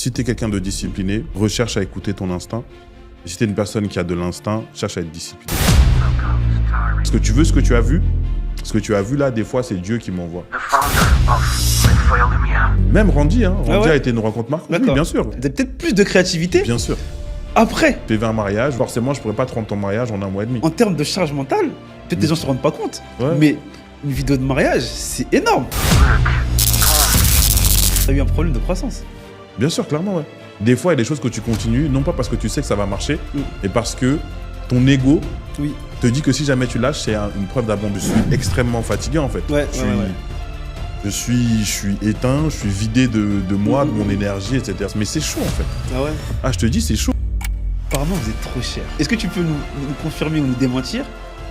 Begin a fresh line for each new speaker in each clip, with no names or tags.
Si tu es quelqu'un de discipliné, recherche à écouter ton instinct. Et si tu es une personne qui a de l'instinct, cherche à être discipliné. Parce que tu veux ce que tu as vu. Ce que tu as vu là, des fois, c'est Dieu qui m'envoie. Même Randy, Randy a été une rencontre marquante. Oui, bien sûr.
T'as peut-être plus de créativité.
Bien sûr.
Après.
Tu veux un mariage, forcément, je pourrais pas te rendre ton mariage en 1 mois et demi.
En termes de charge mentale, peut-être les gens se rendent pas compte. Ouais. Mais une vidéo de mariage, c'est énorme. T'as eu un problème de croissance.
Bien sûr, clairement, ouais. Des fois, il y a des choses que tu continues, non pas parce que tu sais que ça va marcher, mais parce que ton ego te dit que si jamais tu lâches, c'est une preuve d'abandon. Je suis extrêmement fatigué, en fait. Je suis éteint, je suis vidé de moi, de mon énergie, etc. Mais c'est chaud, en fait.
Ah ouais?
Ah, je te dis, c'est chaud.
Apparemment, vous êtes trop cher. Est-ce que tu peux nous confirmer ou nous démentir?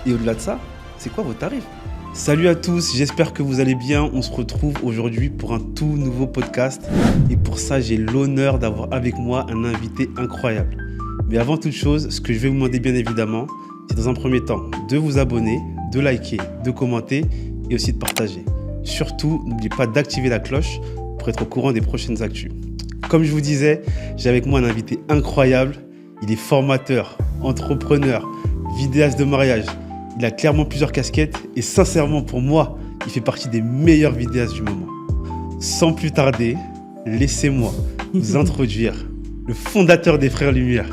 Et au-delà de ça, c'est quoi vos tarifs? Salut à tous, j'espère que vous allez bien. On se retrouve aujourd'hui pour un tout nouveau podcast. Et pour ça, j'ai l'honneur d'avoir avec moi un invité incroyable. Mais avant toute chose, ce que je vais vous demander bien évidemment, c'est dans un premier temps de vous abonner, de liker, de commenter et aussi de partager. Surtout, n'oubliez pas d'activer la cloche pour être au courant des prochaines actus. Comme je vous disais, j'ai avec moi un invité incroyable. Il est formateur, entrepreneur, vidéaste de mariage. Il a clairement plusieurs casquettes et sincèrement pour moi, il fait partie des meilleurs vidéastes du moment. Sans plus tarder, laissez-moi vous introduire le fondateur des Frères Lumière,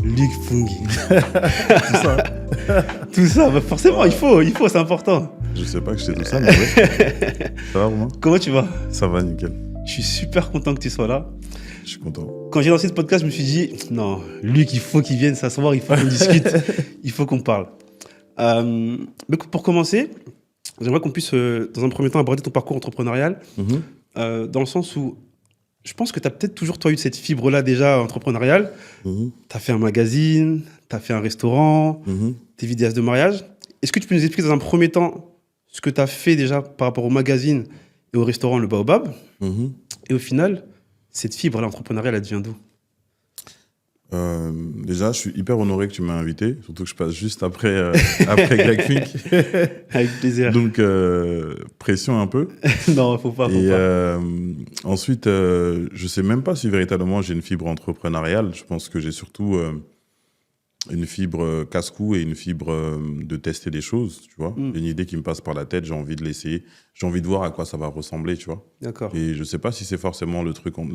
Luc Pungi. Tout ça, bah forcément, il faut, c'est important.
Je sais pas que je sais tout ça, mais ouais. Ça va, Romain?
Comment tu vas?
Ça va, nickel.
Je suis super content que tu sois là.
Je suis content.
Quand j'ai lancé ce podcast, je me suis dit, non, Luc, il faut qu'il vienne s'asseoir, il faut qu'on discute, il faut qu'on parle. Mais pour commencer, j'aimerais qu'on puisse, dans un premier temps, aborder ton parcours entrepreneurial, dans le sens où je pense que tu as peut-être toujours toi eu cette fibre-là déjà entrepreneuriale. Tu as fait un magazine, tu as fait un restaurant, tes vidéastes de mariage. Est-ce que tu peux nous expliquer dans un premier temps ce que tu as fait déjà par rapport au magazine et au restaurant Le Baobab? Et au final, cette fibre-là entrepreneuriale, elle vient d'où?
Déjà, je suis hyper honoré que tu m'aies invité, surtout que je passe juste après Greg Fink.
Avec plaisir.
Donc, pression un peu.
Non, faut pas.
Ensuite, je sais même pas si véritablement j'ai une fibre entrepreneuriale. Je pense que j'ai surtout une fibre casse-cou et une fibre de tester des choses, tu vois. Une idée qui me passe par la tête, j'ai envie de l'essayer. J'ai envie de voir à quoi ça va ressembler, tu vois.
D'accord.
Et je sais pas si c'est forcément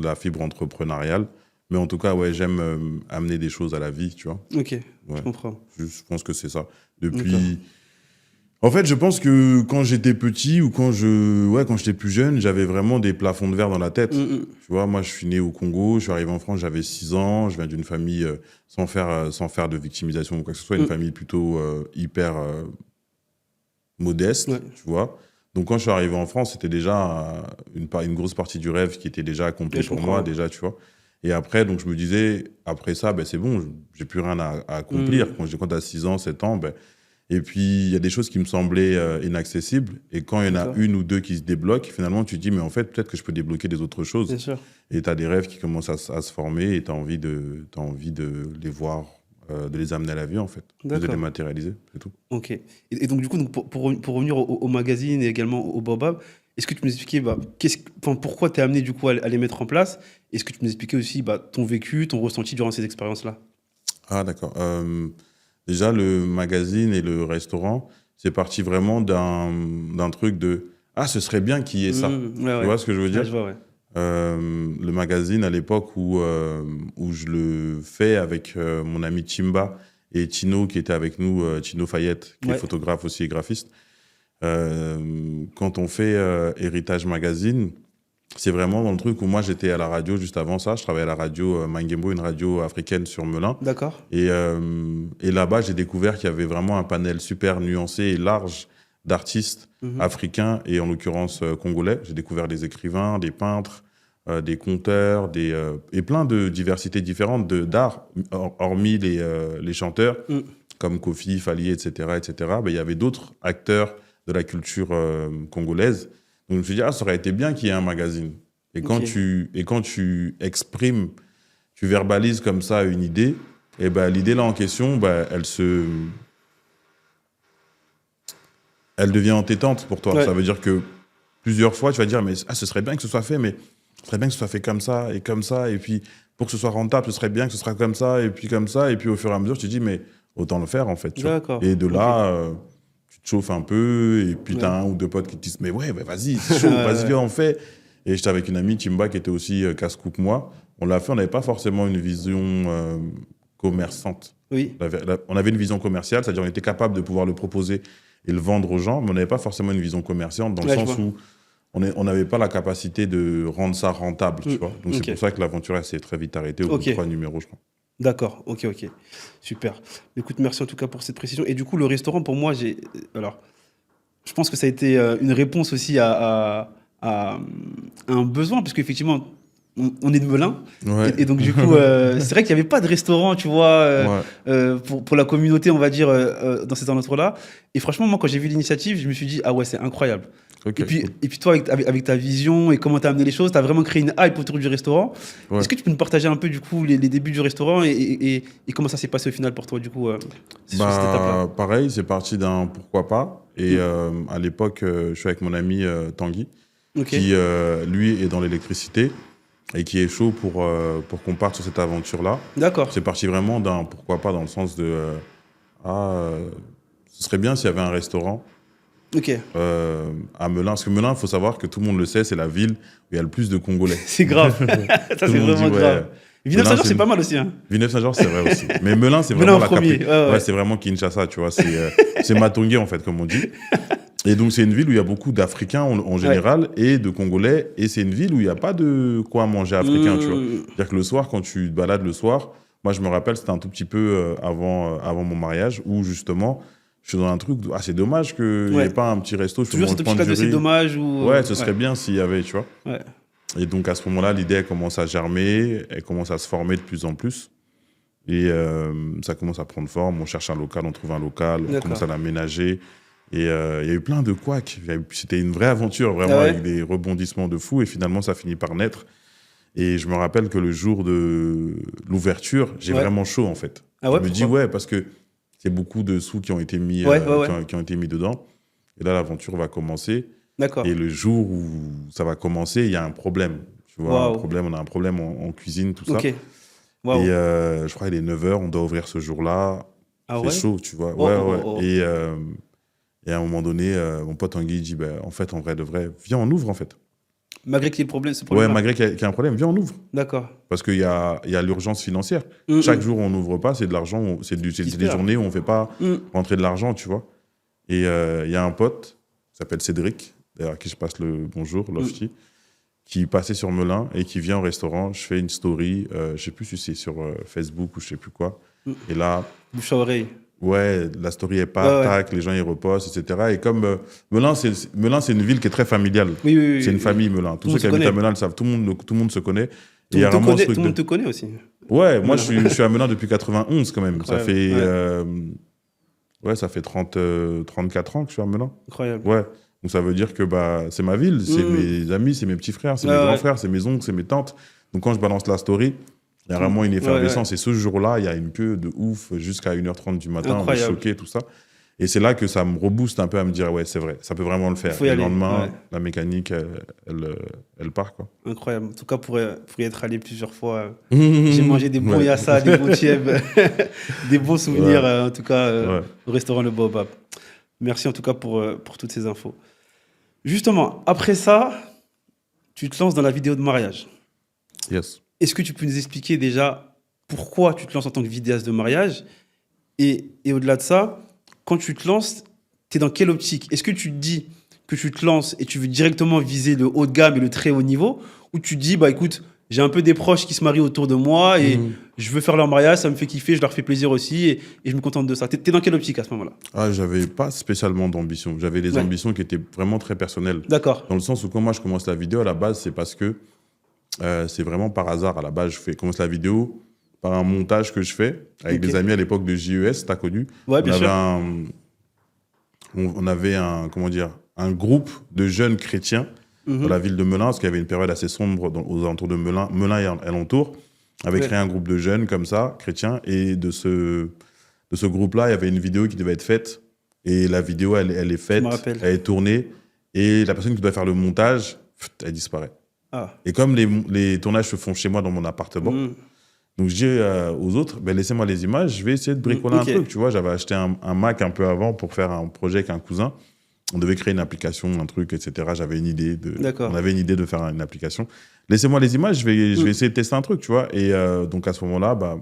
la fibre entrepreneuriale. Mais en tout cas, ouais, j'aime amener des choses à la vie, tu vois.
Ok,
ouais.
Je comprends.
Je pense que c'est ça. Depuis... En fait, je pense que quand j'étais petit ou quand j'étais plus jeune, j'avais vraiment des plafonds de verre dans la tête. Tu vois, moi, je suis né au Congo, je suis arrivé en France, j'avais 6 ans, je viens d'une famille sans faire de victimisation ou quoi que ce soit, une famille plutôt hyper modeste, tu vois. Donc, quand je suis arrivé en France, c'était déjà une grosse partie du rêve qui était déjà accomplie pour moi, déjà, tu vois. Et après, donc je me disais, après ça, c'est bon, j'ai plus rien à accomplir. Quand tu as 6 ans, 7 ans, et puis il y a des choses qui me semblaient inaccessibles. Et quand il y en a une ou deux qui se débloquent, finalement, tu te dis, mais en fait, peut-être que je peux débloquer des autres choses.
Bien sûr.
Et tu as des rêves qui commencent à se former et tu as envie de les voir, de les amener à la vie, en fait. De les matérialiser, c'est tout.
Ok. Et donc, du coup, pour revenir au magazine et également au Baobab, est-ce que tu peux nous expliquer pourquoi tu es amené du coup à les mettre en place? Est-ce que tu peux nous expliquer aussi ton vécu, ton ressenti durant ces expériences-là?
Ah, d'accord. Déjà, le magazine et le restaurant, c'est parti vraiment d'un truc de « Ah, ce serait bien qu'il y ait ça ». Tu vois ce que je veux dire?
Je vois, ouais.
Le magazine, à l'époque où je le fais avec mon ami Chimba et Tino, qui était avec nous, Tino Fayette, qui est photographe aussi et graphiste. Quand on fait Héritage Magazine, c'est vraiment dans le truc où moi j'étais à la radio juste avant ça. Je travaillais à la radio Mangembo, une radio africaine sur Melun.
D'accord.
Et là-bas, j'ai découvert qu'il y avait vraiment un panel super nuancé et large d'artistes africains et en l'occurrence congolais. J'ai découvert des écrivains, des peintres, des conteurs, et plein de diversités différentes d'art, hormis les chanteurs comme Kofi, Fali, etc. Il y avait d'autres acteurs de la culture congolaise. Donc je me suis dit, ça aurait été bien qu'il y ait un magazine. Et quand tu exprimes, tu verbalises comme ça une idée, et l'idée là en question, elle devient entêtante pour toi. Ça veut dire que plusieurs fois, tu vas dire, mais ce serait bien que ce soit fait, mais ce serait bien que ce soit fait comme ça, et puis pour que ce soit rentable, ce serait bien que ce sera comme ça, et puis au fur et à mesure, tu te dis, mais autant le faire, en fait. Tu vois.
D'accord.
Et de
Ok.
là, tu te chauffes un peu, et puis
Ouais.
t'as un ou deux potes qui te disent, mais ouais, bah, vas-y, c'est chaud, vas-y, viens, on fait. Et j'étais avec une amie, Timba, qui était aussi casse-cou que moi. On l'a fait, on n'avait pas forcément une vision commerçante.
Oui.
On avait une vision commerciale, c'est-à-dire on était capable de pouvoir le proposer et le vendre aux gens, mais on n'avait pas forcément une vision commerciale dans le
Ouais, je
sens
vois.
où on n'avait pas la capacité de rendre ça rentable, tu vois. Donc
Ok.
c'est pour ça que l'aventure elle s'est très vite arrêtée au bout
Ok.
de 3 numéros, je crois.
D'accord, ok. Super. Écoute, merci en tout cas pour cette précision. Et du coup, le restaurant, pour moi, alors, je pense que ça a été une réponse aussi à un besoin, parce qu'effectivement, on est de Melun.
Ouais.
Et donc, du coup, c'est vrai qu'il n'y avait pas de restaurant, tu vois,
Ouais.
pour la communauté, on va dire, dans cet endroit-là. Et franchement, moi, quand j'ai vu l'initiative, je me suis dit, ah ouais, c'est incroyable.
Ok,
Et puis,
cool.
et puis toi, avec ta vision et comment tu as amené les choses, tu as vraiment créé une hype autour du restaurant.
Ouais.
Est-ce que tu peux nous partager un peu, du coup, les débuts du restaurant et comment ça s'est passé au final pour toi, du coup, sur cette étape-là?
Pareil, c'est parti d'un pourquoi pas. Et à l'époque, je suis avec mon ami Tanguy,
Ok.
qui lui est dans l'électricité et qui est chaud pour qu'on parte sur cette aventure-là.
D'accord.
C'est parti vraiment d'un pourquoi pas, dans le sens de ce serait bien s'il y avait un restaurant
Ok.
à Melun. Parce que Melun, il faut savoir que tout le monde le sait, c'est la ville où il y a le plus de Congolais.
C'est grave. Ça,
Tout
c'est
le monde
vraiment
dit, ouais.
grave. Villeneuve-Saint-Georges,
Melun,
c'est
c'est
pas mal aussi. Hein.
Villeneuve-Saint-Georges, c'est vrai aussi. Mais Melun, c'est
Melun
vraiment
en
la
premier,
capitale.
ouais.
C'est vraiment Kinshasa, tu vois. C'est Matongé, en fait, comme on dit. Et donc, c'est une ville où il y a beaucoup d'Africains en général et de Congolais. Et c'est une ville où il n'y a pas de quoi manger africain, tu vois. C'est-à-dire que le soir, quand tu te balades le soir, moi, je me rappelle, c'était un tout petit peu avant mon mariage, où justement, je suis dans un truc, c'est dommage qu'il n'y ait pas un petit resto, je peux
Toujours cette
prendre
optique-là
du
de c'est
riz.
dommage ou...
Ouais, ce serait bien s'il y avait, tu vois.
Ouais.
Et donc, à ce moment-là, l'idée, elle commence à germer, elle commence à se former de plus en plus. Et ça commence à prendre forme. On cherche un local, on trouve un local, on
D'accord.
commence à l'aménager. Et il y a eu plein de couacs. C'était une vraie aventure, vraiment,
Ah ouais.
avec des rebondissements de fou. Et finalement, ça finit par naître. Et je me rappelle que le jour de l'ouverture, j'ai
Ouais.
vraiment chaud, en fait.
Ah ouais,
je me dis,
pourquoi
ouais, parce que c'est beaucoup de sous qui ont été mis,
Ouais.
qui ont été mis dedans. Et là, l'aventure va commencer.
D'accord.
Et le jour où ça va commencer, il y a un problème. Tu vois,
Waouh.
on a un problème en cuisine, tout ça.
Ok. Waouh.
Et je crois qu'il est 9h, on doit ouvrir ce jour-là.
Ah
C'est
ouais.
chaud, tu vois.
Oh,
Ouais,
oh,
ouais.
oh.
Et à un moment donné, mon pote Tanguy dit, en fait, en vrai de vrai, viens, on ouvre, en fait.
Malgré qu'il y ait ce
Ouais,
problème.
malgré qu'il y a un problème, viens, on ouvre.
D'accord.
Parce qu'il y a l'urgence financière. Chaque jour, on n'ouvre pas, c'est de l'argent, c'est des journées où on ne fait pas rentrer de l'argent, tu vois. Et il y a un pote, qui s'appelle Cédric, d'ailleurs, à qui je passe le bonjour, Lofty, qui passait sur Melun et qui vient au restaurant. Je fais une story, je ne sais plus si c'est sur Facebook ou je ne sais plus quoi. Et là,
Bouche à oreille.
ouais, la story est pas, tac, les gens y repostent, etc. Et comme Melun, c'est une ville qui est très familiale.
Oui.
C'est une famille, Melun. Tous ceux qui habitent à Melun le savent, tout le monde se connaît.
Tout le monde te connaît aussi.
Ouais, moi je suis à Melun depuis 91 quand même.
Incroyable.
Ça fait 34 ans que je suis à Melun.
Incroyable.
Ouais. Donc ça veut dire que c'est ma ville, c'est mes amis, c'est mes petits frères, c'est mes grands frères, c'est mes oncles, c'est mes tantes. Donc quand je balance la story, il y a vraiment une effervescence. Et ce jour-là, il y a une queue de ouf jusqu'à 1h30 du matin. On est choqués, tout ça. Et c'est là que ça me rebooste un peu à me dire, ouais, c'est vrai, ça peut vraiment le faire.
Faut y aller.
Le lendemain, la mécanique, elle part, quoi.
Incroyable. En tout cas, pour y être allé plusieurs fois, j'ai mangé des bons yassa, des bons tièbes, des bons souvenirs, en tout cas, au restaurant Le Baobab. Merci en tout cas pour toutes ces infos. Justement, après ça, tu te lances dans la vidéo de mariage.
Yes.
Est-ce que tu peux nous expliquer déjà pourquoi tu te lances en tant que vidéaste de mariage et au-delà de ça, quand tu te lances, tu es dans quelle optique? Est-ce que tu te dis que tu te lances et tu veux directement viser le haut de gamme et le très haut niveau, ou tu te dis, écoute, j'ai un peu des proches qui se marient autour de moi et je veux faire leur mariage, ça me fait kiffer, je leur fais plaisir aussi et je me contente de ça. T'es dans quelle optique à ce moment-là?
J'avais pas spécialement d'ambition. J'avais des ambitions qui étaient vraiment très personnelles.
D'accord.
Dans le sens où quand moi je commence la vidéo, à la base, c'est parce que c'est vraiment par hasard. À la base, commence la vidéo par un montage que je fais avec des amis à l'époque de JES, t'as connu.
Ouais, bien sûr.
On avait un groupe de jeunes chrétiens dans la ville de Melun, parce qu'il y avait une période assez sombre aux alentours de Melun et alentours. On avait créé un groupe de jeunes comme ça, chrétiens, et de ce groupe-là, il y avait une vidéo qui devait être faite, et la vidéo, elle est faite, elle est tournée, et la personne qui doit faire le montage, elle disparaît.
Ah.
Et comme les tournages se font chez moi dans mon appartement, donc je dis aux autres, ben, laissez-moi les images, je vais essayer de bricoler un truc. Tu vois, j'avais acheté un Mac un peu avant pour faire un projet avec un cousin. On devait créer une application, un truc, etc. J'avais une idée on avait une idée de faire une application. Laissez-moi les images, je vais essayer de tester un truc, tu vois. Et donc à ce moment-là, bah,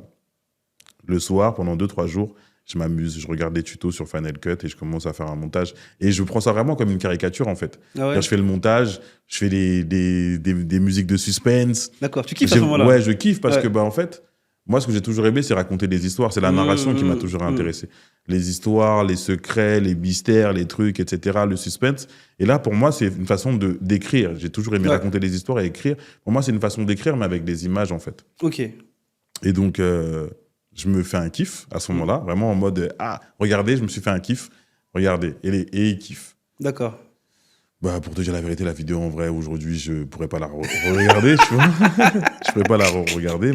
le soir, pendant 2-3 jours, je m'amuse, je regarde des tutos sur Final Cut et je commence à faire un montage. Et je prends ça vraiment comme une caricature, en fait.
Ah ouais.
Je fais le montage, je fais des musiques de suspense.
D'accord, tu kiffes à ce moment-là.
Ouais, je kiffe parce que, bah, en fait, moi, ce que j'ai toujours aimé, c'est raconter des histoires. C'est la narration qui m'a toujours intéressé. Les histoires, les secrets, les mystères, les trucs, etc., le suspense. Et là, pour moi, c'est une façon d'écrire. J'ai toujours aimé raconter des histoires et écrire. Pour moi, c'est une façon d'écrire, mais avec des images, en fait.
Ok.
Et donc, je me fais un kiff à ce moment-là, vraiment en mode regardez, je me suis fait un kiff, regardez, et il kiffe.
D'accord.
Bah, pour te dire la vérité, la vidéo en vrai, aujourd'hui, je pourrais pas la regarder, tu vois. Je pourrais pas la regarder,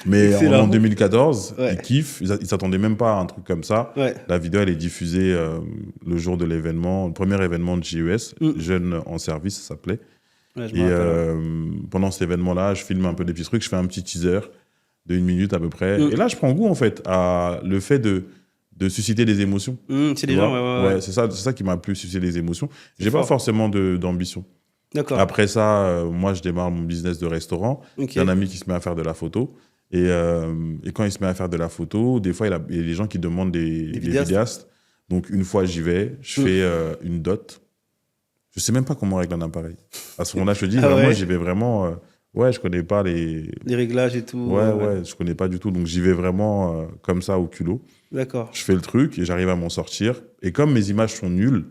mais en 2014, ils kiffent, ils s'attendaient même pas à un truc comme ça.
Ouais.
La vidéo, elle est diffusée le jour de l'événement, le premier événement de JES, Jeunes en service, ça s'appelait.
Ouais,
et pendant cet événement-là, je filme un peu des petits trucs, je fais un petit teaser de 1 minute à peu près. Et là, je prends goût, en fait, à le fait de susciter des émotions.
C'est les gens,
ouais. C'est ça qui m'a plus suscité des émotions. J'ai
fort.
pas forcément d'ambition.
D'accord.
Après ça, moi, je démarre mon business de restaurant.
Okay.
J'ai un ami qui se met à faire de la photo. Et quand il se met à faire de la photo, des fois, il y a des gens qui demandent des vidéastes. Donc, une fois, j'y vais. Je fais une dot. Je sais même pas comment on règle un appareil. À ce moment-là, je te dis, vraiment, j'y vais vraiment... ouais, je connais pas les
réglages et tout.
Ouais, je connais pas du tout. Donc, j'y vais vraiment comme ça, au culot.
D'accord.
Je fais le truc et j'arrive à m'en sortir. Et comme mes images sont nulles,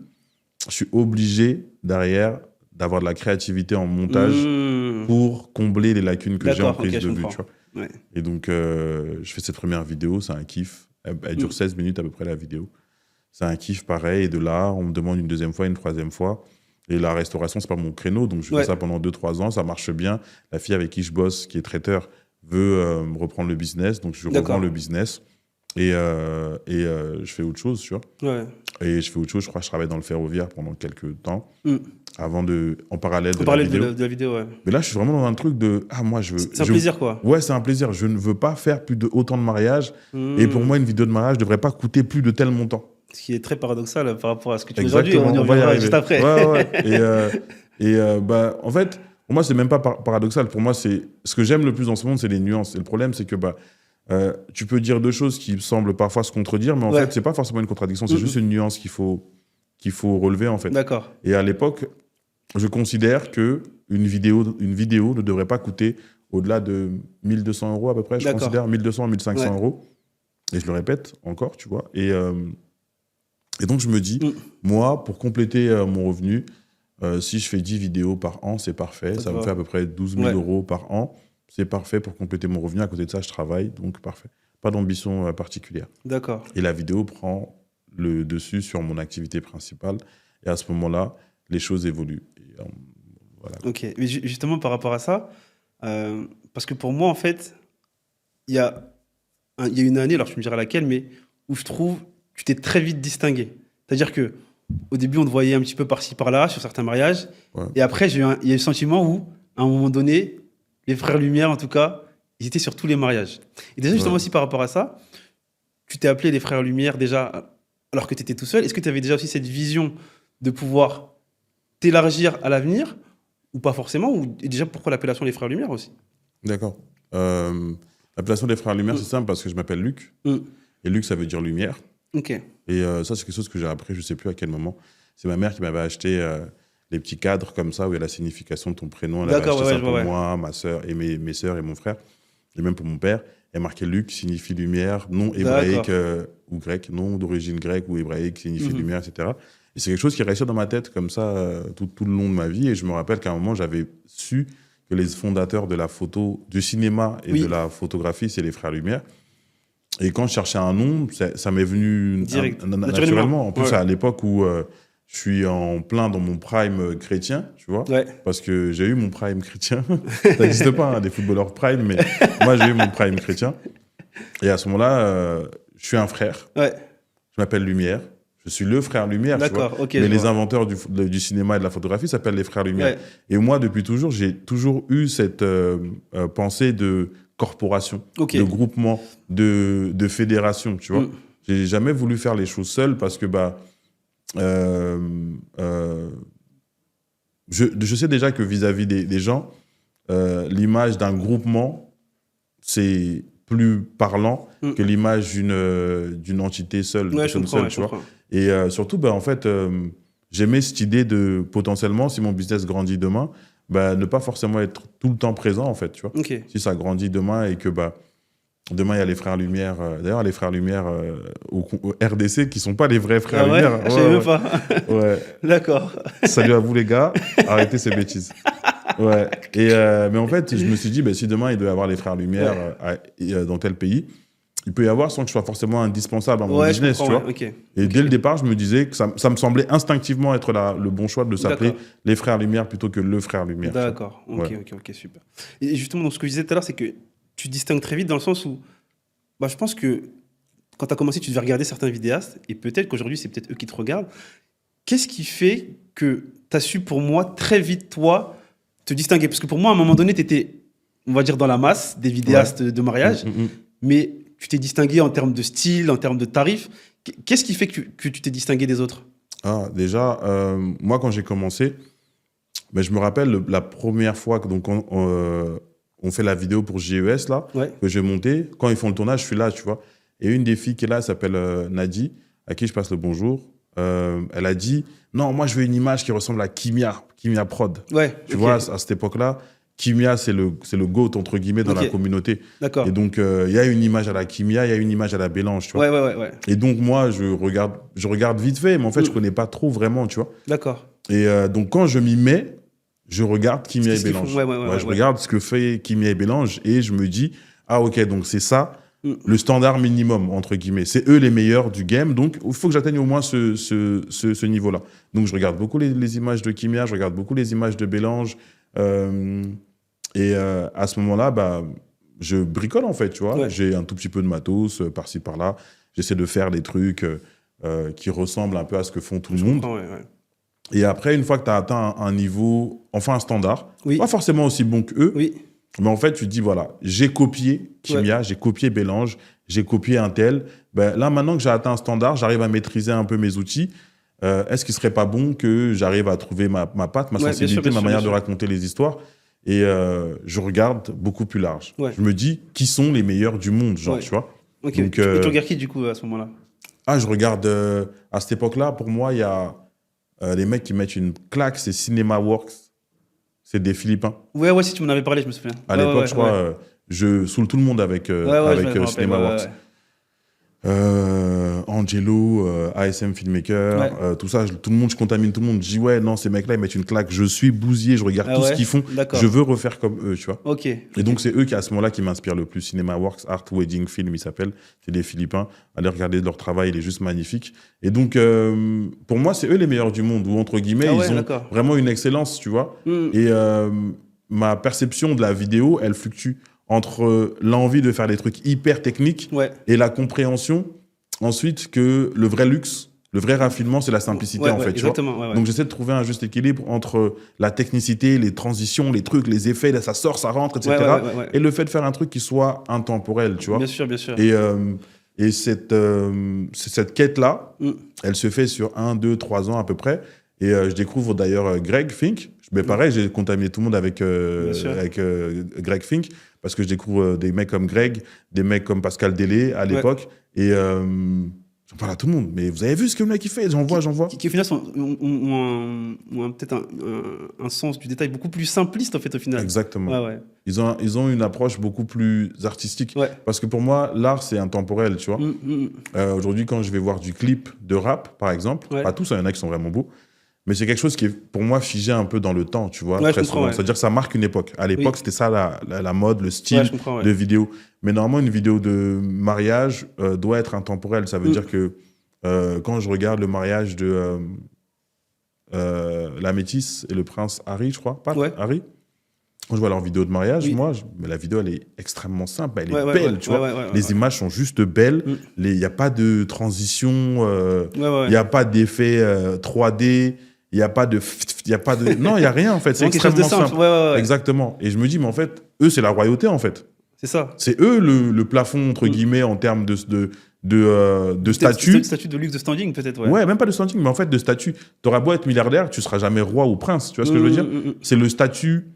je suis obligé, derrière, d'avoir de la créativité en montage pour combler les lacunes que j'ai en prise de vue. Tu vois.
Ouais.
Et donc, je fais cette première vidéo, c'est un kiff. Elle dure 16 minutes à peu près, la vidéo. C'est un kiff pareil. Et de là, on me demande une deuxième fois, une troisième fois. Et la restauration, c'est pas mon créneau. Donc, je fais ça pendant 2-3 ans. Ça marche bien. La fille avec qui je bosse, qui est traiteur, veut reprendre le business. Donc, je reprends le business. Et je fais autre chose, tu vois.
Ouais.
Et je fais autre chose. Je crois que je travaille dans le ferroviaire pendant quelques temps. En parallèle de la vidéo.
Ouais.
Mais là, je suis vraiment dans un truc de... moi, je veux...
C'est un plaisir, quoi.
Ouais, c'est un plaisir. Je ne veux pas faire plus de autant de mariages. Et pour moi, une vidéo de mariage ne devrait pas coûter plus de tel montant.
Ce qui est très paradoxal par rapport à ce que tu
fais aujourd'hui. On va y arriver
juste après.
Ouais. Bah, en fait, pour moi, c'est même pas paradoxal. Pour moi, c'est ce que j'aime le plus dans ce monde, c'est les nuances. Et le problème, c'est que tu peux dire deux choses qui semblent parfois se contredire, mais en fait, c'est pas forcément une contradiction. C'est juste une nuance qu'il faut relever, en fait.
D'accord.
Et à l'époque, je considère que une vidéo ne devrait pas coûter au-delà de 1 200 € à peu près. Je considère 1 200 à 1 500 €. Et je le répète encore, tu vois. Et donc, je me dis, moi, pour compléter mon revenu, si je fais 10 vidéos par an, c'est parfait. Ça me fait à peu près 12 000 € par an. C'est parfait pour compléter mon revenu. À côté de ça, je travaille, donc parfait. Pas d'ambition particulière.
D'accord.
Et la vidéo prend le dessus sur mon activité principale. Et à ce moment-là, les choses évoluent. Et, voilà.
Ok. Mais justement, par rapport à ça, parce que pour moi, en fait, il y a une année, alors je me dirai laquelle, mais où je trouve tu t'es très vite distingué. C'est-à-dire que au début, on te voyait un petit peu par-ci, par-là, sur certains mariages. Ouais. Et après, il y a eu le sentiment où, à un moment donné, les Frères Lumière, en tout cas, ils étaient sur tous les mariages. Et déjà, justement aussi par rapport à ça, tu t'es appelé les Frères Lumière déjà, alors que tu étais tout seul. Est-ce que tu avais déjà aussi cette vision de pouvoir t'élargir à l'avenir ou pas forcément? Et déjà, pourquoi l'appellation les Frères Lumière aussi?
D'accord. L'appellation des Frères Lumière, c'est simple parce que je m'appelle Luc. Et Luc, ça veut dire lumière.
Okay.
Et ça, c'est quelque chose que j'ai appris, je ne sais plus à quel moment. C'est ma mère qui m'avait acheté les petits cadres comme ça, où il y a la signification de ton prénom. Elle avait acheté ça pour moi, ma sœur et mes sœurs et mon frère. Et même pour mon père. Et marqué Luc signifie lumière, nom hébraïque ou grec, nom d'origine grecque ou hébraïque signifie lumière, etc. Et c'est quelque chose qui est resté dans ma tête comme ça tout le long de ma vie. Et je me rappelle qu'à un moment, j'avais su que les fondateurs de la photo, du cinéma et de la photographie, c'est les Frères Lumière. Et quand je cherchais un nom, ça m'est venu naturellement. En plus, à l'époque où je suis en plein dans mon prime chrétien, tu vois, parce que j'ai eu mon prime chrétien. Ça n'existe pas, des footballeurs prime, mais moi, j'ai eu mon prime chrétien. Et à ce moment-là, je suis un frère. Je m'appelle Lumière. Je suis le frère Lumière, tu vois.
D'accord, ok.
Mais
je
les
vois.
inventeurs du cinéma et de la photographie s'appellent les frères Lumière.
Ouais.
Et moi, depuis toujours, j'ai toujours eu cette pensée de corporation,
Ok.
de groupement, de fédération, tu vois.
Mm.
J'ai jamais voulu faire les choses seul parce que euh, euh, je sais déjà que vis-à-vis des gens, l'image d'un groupement, c'est plus parlant
Mm.
que l'image d'une entité seule, d'une
Ouais, je
personne
comprends,
seule,
ouais, je
tu vois.
comprends.
Et surtout, en fait, j'aimais cette idée de potentiellement, si mon business grandit demain, ne pas forcément être tout le temps présent, en fait, tu vois.
Ok.
Si ça grandit demain et que demain, il y a les frères Lumière. D'ailleurs, les frères Lumière au RDC qui sont pas les vrais frères
Ah ouais?
Lumière.
Je savais même pas.
Ouais.
D'accord.
Salut à vous, les gars. Arrêtez ces bêtises. Ouais. Et, mais en fait, je me suis dit, si demain, il doit y avoir les frères Lumière dans tel pays, il peut y avoir sans que je sois forcément indispensable à mon
Ouais, je
business, tu
comprends,
vois.
ouais, ok.
Et
Ok.
dès le départ, je me disais que ça me semblait instinctivement être le bon choix de s'appeler
D'accord.
les frères Lumière plutôt que le frère Lumière. tu vois.
D'accord. Ok,
Ouais.
ok, super. Et justement, donc, ce que je disais tout à l'heure, c'est que tu distingues très vite dans le sens où je pense que quand tu as commencé, tu devais regarder certains vidéastes et peut-être qu'aujourd'hui, c'est peut-être eux qui te regardent. Qu'est-ce qui fait que tu as su, pour moi, très vite, toi, te distinguer? Parce que pour moi, à un moment donné, tu étais, on va dire, dans la masse des vidéastes de mariage, mais tu t'es distingué en termes de style, en termes de tarifs. Qu'est-ce qui fait que tu t'es distingué des autres?
Ah, déjà, moi, quand j'ai commencé, je me rappelle la première fois que on fait la vidéo pour JES, là,
Ouais.
que j'ai monté. Quand ils font le tournage, je suis là, tu vois. Et une des filles qui est là, elle s'appelle Nadi, à qui je passe le bonjour. Elle a dit, non, moi, je veux une image qui ressemble à Kimia Prod.
Ouais.
Tu
ok.
vois, à cette époque-là, Kimia, c'est le GOAT, entre guillemets, dans
Ok.
la communauté.
D'accord.
Et donc, il y a une image à la Kimia, il y a une image à la Bélange, tu vois.
Ouais.
Et donc, moi, je regarde vite fait, mais en fait, je connais pas trop vraiment, tu vois.
D'accord.
Et donc, quand je m'y mets, je regarde Kimia et
Qu'est-ce qu'ils font?
Bélange.
Ouais,
Je regarde ce que fait Kimia et Bélange et je me dis, ah, ok, donc c'est ça,
Mm.
le standard minimum, entre guillemets. C'est eux les meilleurs du game, donc il faut que j'atteigne au moins ce niveau-là. Donc, je regarde beaucoup les images de Kimia, je regarde beaucoup les images de Bélange. Et à ce moment-là, je bricole, en fait, tu vois.
Ouais.
J'ai un tout petit peu de matos, par-ci, par-là. J'essaie de faire des trucs qui ressemblent un peu à ce que font tout le
Je
monde.
comprends, ouais.
Et après, une fois que tu as atteint un niveau, enfin un standard,
Oui.
pas forcément aussi bon qu'eux,
Oui.
mais en fait, tu te dis, voilà, j'ai copié Kimia, j'ai copié Bélange, j'ai copié un tel. Là, maintenant que j'ai atteint un standard, j'arrive à maîtriser un peu mes outils. Est-ce qu'il serait pas bon que j'arrive à trouver ma patte, ma
Ouais,
sensibilité,
bien sûr,
ma manière
bien
de
sûr.
raconter les histoires? Et je regarde beaucoup plus large.
Ouais.
Je me dis, qui sont les meilleurs du monde, genre,
Ouais.
tu vois?
Ok.
Donc,
Et tu regardes qui, du coup, à ce moment-là?
je regarde, à cette époque-là, pour moi, il y a les mecs qui mettent une claque, c'est Cinema Works. C'est des Philippins.
Ouais, si tu m'en avais parlé, je me souviens.
À l'époque, je crois, je saoule tout le monde avec
je me rappelle,
Cinema Works. Angelo, ASM Filmmaker, tout ça, tout le monde, je contamine tout le monde. Je dis, ouais, non, ces mecs-là, ils mettent une claque. Je suis bousillé, je regarde tout ce qu'ils font.
D'accord.
Je veux refaire comme eux, tu vois.
Ok.
Et donc, c'est eux qui, à ce moment-là, qui m'inspirent le plus. Cinema Works, Art Wedding Film, ils s'appellent. C'est des Philippins. Allez regarder leur travail, il est juste magnifique. Et donc, pour moi, c'est eux les meilleurs du monde. Ou entre guillemets, ils ont vraiment une excellence, tu vois. Et ma perception de la vidéo, elle fluctue entre l'envie de faire des trucs hyper techniques et la compréhension, ensuite, que le vrai luxe, le vrai raffinement, c'est la simplicité, en fait. Tu vois. Donc, j'essaie de trouver un juste équilibre entre la technicité, les transitions, les trucs, les effets, là, ça sort, ça rentre, etc. Et le fait de faire un truc qui soit intemporel, tu vois.
Bien sûr.
Et cette quête-là, elle se fait sur 1, 2, 3 ans à peu près. Et je découvre d'ailleurs Greg Fink. Mais pareil, j'ai contaminé tout le monde avec Greg Fink, parce que je découvre des mecs comme Greg, des mecs comme Pascal Délé à l'époque. Et j'en parle à tout le monde. Mais vous avez vu ce que le mec il fait? J'en vois.
Qui au final ont peut-être un sens du détail beaucoup plus simpliste, en fait, au final.
Exactement. Ils ont une approche beaucoup plus artistique. Parce que pour moi, l'art, c'est intemporel, tu vois. Aujourd'hui, quand je vais voir du clip de rap, par exemple, pas tous, il y en a qui sont vraiment beaux, mais c'est quelque chose qui est, pour moi, figé un peu dans le temps, tu vois, très souvent. C'est-à-dire que ça marque une époque. À l'époque, c'était ça la mode, le style de vidéo. Mais normalement, une vidéo de mariage doit être intemporelle. Ça veut dire que quand je regarde le mariage de la métisse et le prince Harry, je crois, Harry, quand je vois leur vidéo de mariage, mais la vidéo, elle est extrêmement simple. Elle est belle, tu vois. Les images sont juste belles. Il n'y a pas de transition. Il n'y a pas d'effet 3D. Il n'y a pas de... Non, il n'y a rien, en fait. C'est extrêmement simple. Exactement. Et je me dis, mais en fait, eux, c'est la royauté, en fait.
C'est ça.
C'est eux le plafond, entre guillemets, en termes de statut.
Statut de luxe, de standing, peut-être.
Ouais, même pas de standing, mais en fait, de statut. Tu auras beau être milliardaire, tu ne seras jamais roi ou prince. Tu vois ce que je veux dire? C'est le statut...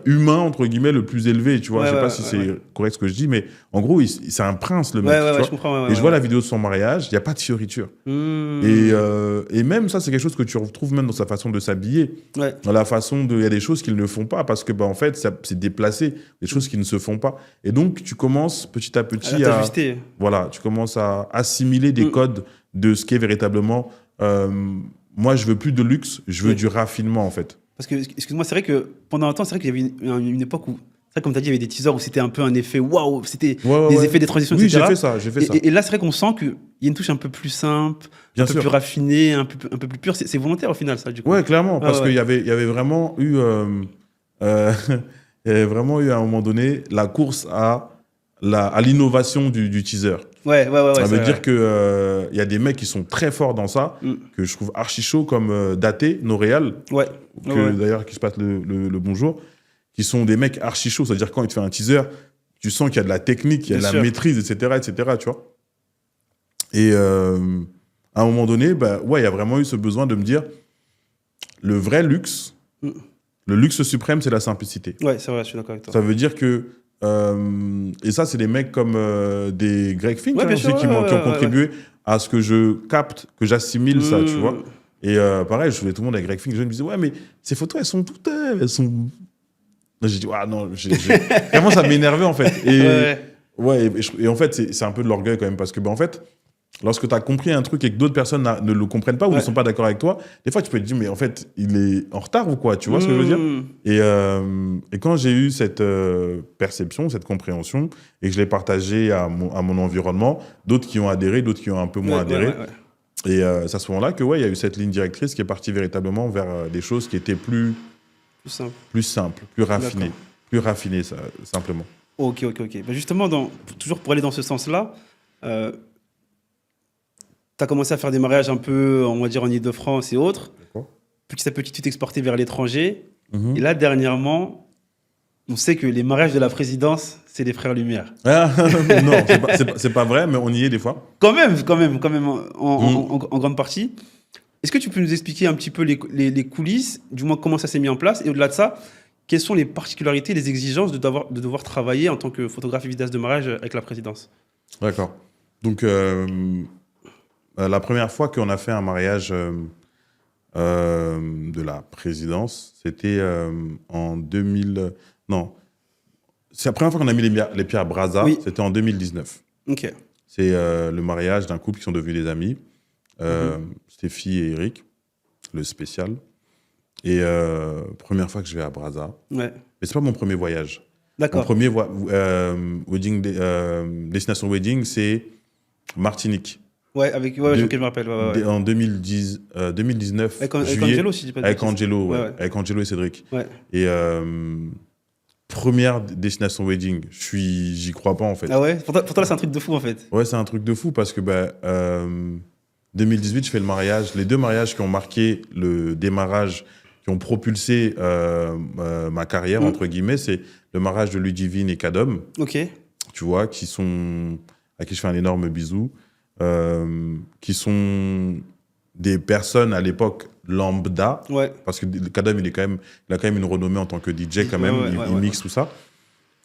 humain, entre guillemets, le plus élevé, tu vois. Je sais pas si c'est correct ce que je dis, mais en gros, c'est un prince, le mec. Tu vois.
Je comprends,
et je vois la vidéo de son mariage, il n'y a pas de fioriture. Et même ça, c'est quelque chose que tu retrouves même dans sa façon de s'habiller. Dans la façon de... Il y a des choses qu'ils ne font pas parce que, en fait, c'est déplacé. Des choses qui ne se font pas. Et donc, tu commences petit à petit à... Voilà, tu commences à assimiler des codes de ce qu'est véritablement... moi, je veux plus de luxe, je veux du raffinement, en fait.
Parce que, excuse-moi, c'est vrai que pendant un temps, c'est vrai qu'il y avait une époque où, c'est vrai, comme tu as dit, il y avait des teasers où c'était un peu un effet waouh, c'était des effets, des transitions,
etc.
Oui,
j'ai fait ça.
Et là, c'est vrai qu'on sent qu'il y a une touche un peu plus simple, un peu plus raffinée, un peu plus pure. C'est volontaire au final, ça, du coup.
Ouais, clairement, parce qu'il y avait vraiment eu, il y avait vraiment eu à un moment donné la course à l'innovation du teaser. Ça veut dire que y a des mecs qui sont très forts dans ça, que je trouve archi chaud, comme Daté, Noréal, d'ailleurs qui se passe le bonjour, qui sont des mecs archi chauds. C'est-à-dire quand il te fait un teaser, tu sens qu'il y a de la technique, il y a de la maîtrise, etc., tu vois. Et à un moment donné, il y a vraiment eu ce besoin de me dire, le vrai luxe, le luxe suprême, c'est la simplicité.
Ouais, c'est vrai, je suis d'accord avec toi.
Ça veut dire que et ça, c'est des mecs comme des Greg Fink aussi, qui ont contribué à ce que je capte, que j'assimile ça, tu vois. Et pareil, je voulais tout le monde avec Greg Fink. Je me disais, ouais, mais ces photos, elles sont toutes... elles sont... J'ai dit, non, vraiment, ça m'énervait, en fait. Et en fait, c'est un peu de l'orgueil, quand même, parce que, en fait, lorsque tu as compris un truc et que d'autres personnes ne le comprennent pas ou ne sont pas d'accord avec toi, des fois, tu peux te dire, mais en fait, il est en retard ou quoi? Tu vois ce que je veux dire? Et quand j'ai eu cette perception, cette compréhension, et que je l'ai partagée à mon environnement, d'autres qui ont adhéré, d'autres qui ont un peu moins adhéré. Et c'est à ce moment-là que, il y a eu cette ligne directrice qui est partie véritablement vers des choses qui étaient plus simple, plus raffiné, ça, simplement.
Ok. Justement, toujours pour aller dans ce sens-là, tu as commencé à faire des mariages un peu, on va dire, en Ile-de-France et autres. Petit à petit, tu t'exportais vers l'étranger. Et là, dernièrement, on sait que les mariages de la présidence, c'est les frères Lumière.
Non, c'est pas vrai, mais on y est des fois.
Quand même, en grande partie. Est-ce que tu peux nous expliquer un petit peu les coulisses, du moins comment ça s'est mis en place, et au-delà de ça, quelles sont les particularités, les exigences de devoir travailler en tant que photographe et vidéaste de mariage avec la présidence?
D'accord. Donc, la première fois qu'on a fait un mariage de la présidence, c'était en 2000... Non, c'est la première fois qu'on a mis les pieds à Brazza, c'était en 2019.
Ok.
C'est le mariage d'un couple qui sont devenus des amis. Stéphie et Eric, le spécial. Et première fois que je vais à Brazza. Mais c'est pas mon premier voyage.
D'accord.
Mon premier destination wedding, c'est Martinique.
Avec je me rappelle.
En 2019.
Avec Angelo, si je dis pas de
Avec Angelo, avec Angelo et Cédric. Et première destination wedding, j'y crois pas en fait.
Ah ouais? Pour toi, c'est un truc de fou en fait.
Ouais, c'est un truc de fou parce que 2018, je fais le mariage. Les deux mariages qui ont marqué le démarrage, qui ont propulsé ma carrière, entre guillemets, c'est le mariage de Ludivine et Kadom.
Ok.
Tu vois, à qui je fais un énorme bisou. Qui sont des personnes à l'époque lambda. Parce que Kadom, il a quand même une renommée en tant que DJ, quand même. Il mixe tout ça.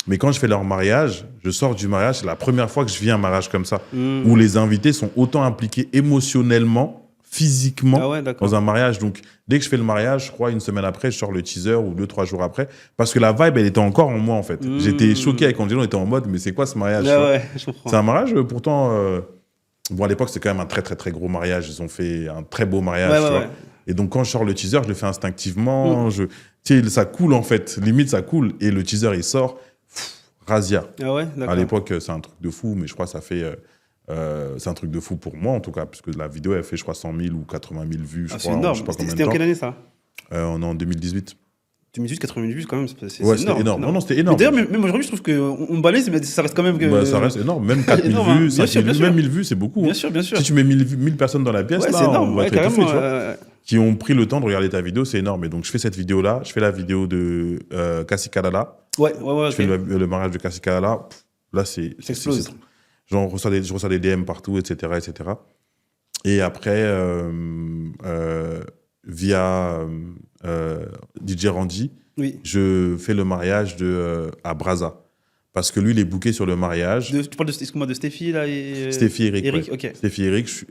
Mais quand je fais leur mariage, je sors du mariage, c'est la première fois que je vis un mariage comme ça, où les invités sont autant impliqués émotionnellement, physiquement, dans un mariage. Donc, dès que je fais le mariage, je crois, une semaine après, je sors le teaser, ou 2-3 jours après, parce que la vibe, elle était encore en moi, en fait. J'étais choqué avec Angelo, on était en mode, mais c'est quoi ce mariage?
Je comprends.
C'est un mariage, pourtant... Bon, à l'époque, c'était quand même un très, très, très gros mariage. Ils ont fait un très beau mariage, tu vois. Et donc, quand je sors le teaser, je le fais instinctivement. Tu sais, ça coule, en fait. Limite, ça coule. Et le teaser, il sort... Razzia. À l'époque, c'est un truc de fou, mais je crois que ça fait... c'est un truc de fou pour moi, en tout cas, parce que la vidéo, elle fait, je crois, 100 000 ou 80 000 vues, je crois.
C'est énorme. C'était en quelle année, ça?
On est en 2018.
2018, 80 000 vues, quand même, c'est
Ouais, c'était énorme. Non, c'était énorme.
D'ailleurs, même aujourd'hui, je trouve qu'on balaise, mais ça reste quand même que.
Bah, ça reste énorme. Même 4 000
énorme,
vues,
hein.
5 000 vues, même 1000 vues, c'est beaucoup.
Bien sûr, bien sûr.
Si tu mets 1000 personnes dans la pièce,
Ouais,
là,
c'est énorme,
on va
ouais,
être étouffé,
carrément.
tu vois. Qui ont pris le temps de regarder ta vidéo, c'est énorme. Et donc, je fais cette vidéo-là. Je fais la vidéo de Kassi Kalala.
Ouais.
Je fais le mariage de Kassi Kalala. Là, c'est.
Ça explose.
Genre, je reçois des DM partout, etc., etc. Et après, via DJ Randy,
Oui.
je fais le mariage à Brazza. Parce que lui, il est booké sur le mariage.
Tu parles de Stéphie, là et...
Stéphie et Eric.
Eric,
Ouais.
ok.
Stéphie et Eric,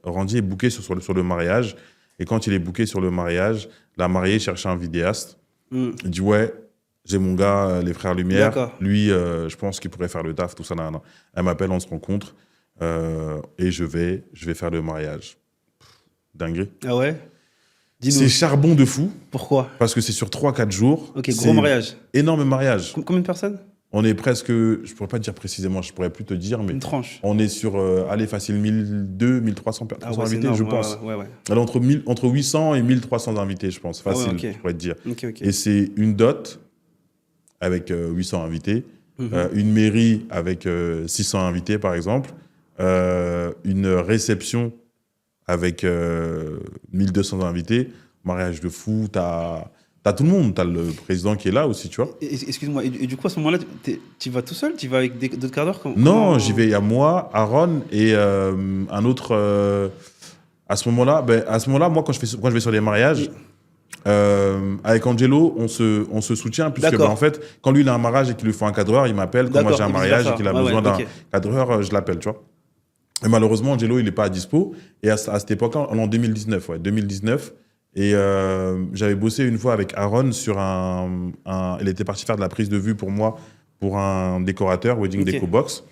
Randy est booké sur le mariage. Et quand il est booké sur le mariage, la mariée cherchait un vidéaste. Il dit, ouais, j'ai mon gars, les frères Lumière.
D'accord.
Lui, je pense qu'il pourrait faire le taf, tout ça. Nan, nan. Elle m'appelle, on se rencontre. Et je vais faire le mariage. Dinguerie.
Ah ouais?
C'est
Dis-nous.
charbon de fou.
Pourquoi?
Parce que c'est sur 3-4 jours.
Ok,
C'est
gros mariage.
Énorme mariage.
Combien de personnes?
On est presque, je pourrais pas te dire précisément, je pourrais plus te dire, mais
Une tranche.
on est sur, allez, facile 1200, 1300
Ah ouais, c'est
invités,
énorme,
je pense.
Ouais.
Alors, entre 800 et 1300 invités, je pense, facile,
ok.
je pourrais te dire.
Ok.
Et c'est une dot avec 800 invités,
Mhm.
une mairie avec 600 invités, par exemple, une réception avec 1200 invités, mariage de fou, t'as tout le monde, t'as le président qui est là aussi, tu vois.
Excuse-moi, et du coup, à ce moment-là, tu vas tout seul? Tu vas avec d'autres cadres?
Non, j'y vais, il y a moi, Aaron et un autre. À ce moment-là, moi, quand je vais sur les mariages, avec Angelo, on se soutient, puisque en fait, quand lui, il a un mariage et qu'il lui faut un cadreur, il m'appelle. Quand moi, j'ai un mariage et qu'il a besoin d'un cadreur, je l'appelle, tu vois. Et malheureusement, Angelo, il n'est pas à dispo. Et à cette époque-là, en 2019, et j'avais bossé une fois avec Aaron sur il était parti faire de la prise de vue pour moi, pour un décorateur, Wedding Deco Box.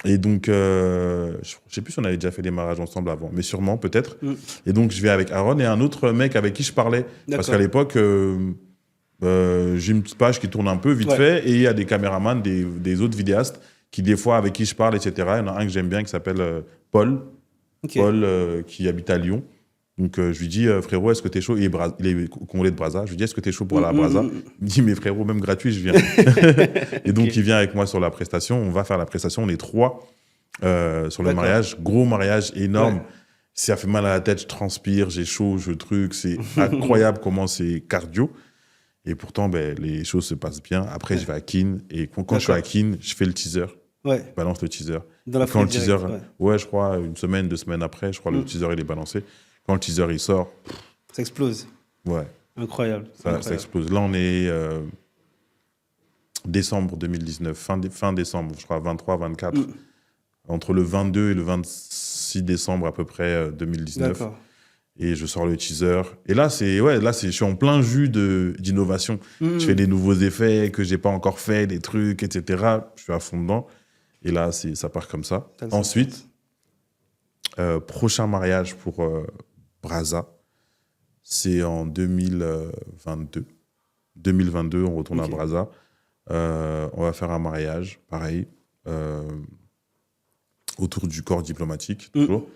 Et donc, je ne sais plus si on avait déjà fait des mariages ensemble avant, mais sûrement, peut-être. Et donc, je vais avec Aaron et un autre mec avec qui je parlais. Parce qu'à l'époque, j'ai une petite page qui tourne un peu, vite fait, et il y a des caméramans, des autres vidéastes, qui des fois, avec qui je parle, etc. Il y en a un que j'aime bien qui s'appelle Paul. Paul, qui habite à Lyon. Donc, je lui dis, frérot, est-ce que t'es chaud? Il est congolais de Brazza. Je lui dis, est-ce que t'es chaud pour aller à Brazza? Il me dit, mais frérot, même gratuit, je viens. Et donc, il vient avec moi sur la prestation. On va faire la prestation. On est 3 sur le mariage. Gros mariage énorme. Ça fait mal à la tête, je transpire, j'ai chaud, je truc. C'est incroyable comment c'est cardio. Et pourtant, les choses se passent bien. Après, je vais à Keene. Et quand je suis à Keene, je fais le teaser. Je balance le teaser.
Dans la
quand le teaser,
direct,
je crois, une semaine, 2 semaines après, je crois, le teaser, il est balancé. Quand le teaser, il sort...
Ça explose.
Ouais.
Incroyable.
Ça explose. Là, on est décembre 2019, fin décembre, je crois, 23, 24. Entre le 22 et le 26 décembre, à peu près, 2019. D'accord. Et je sors le teaser. Et là, je suis en plein jus d'innovation. Je fais des nouveaux effets que je n'ai pas encore fait, des trucs, etc. Je suis à fond dedans. Et là, ça part comme ça. Ensuite, prochain mariage pour Brazza, c'est en 2022. 2022, on retourne à Brazza. On va faire un mariage, pareil, autour du corps diplomatique, toujours.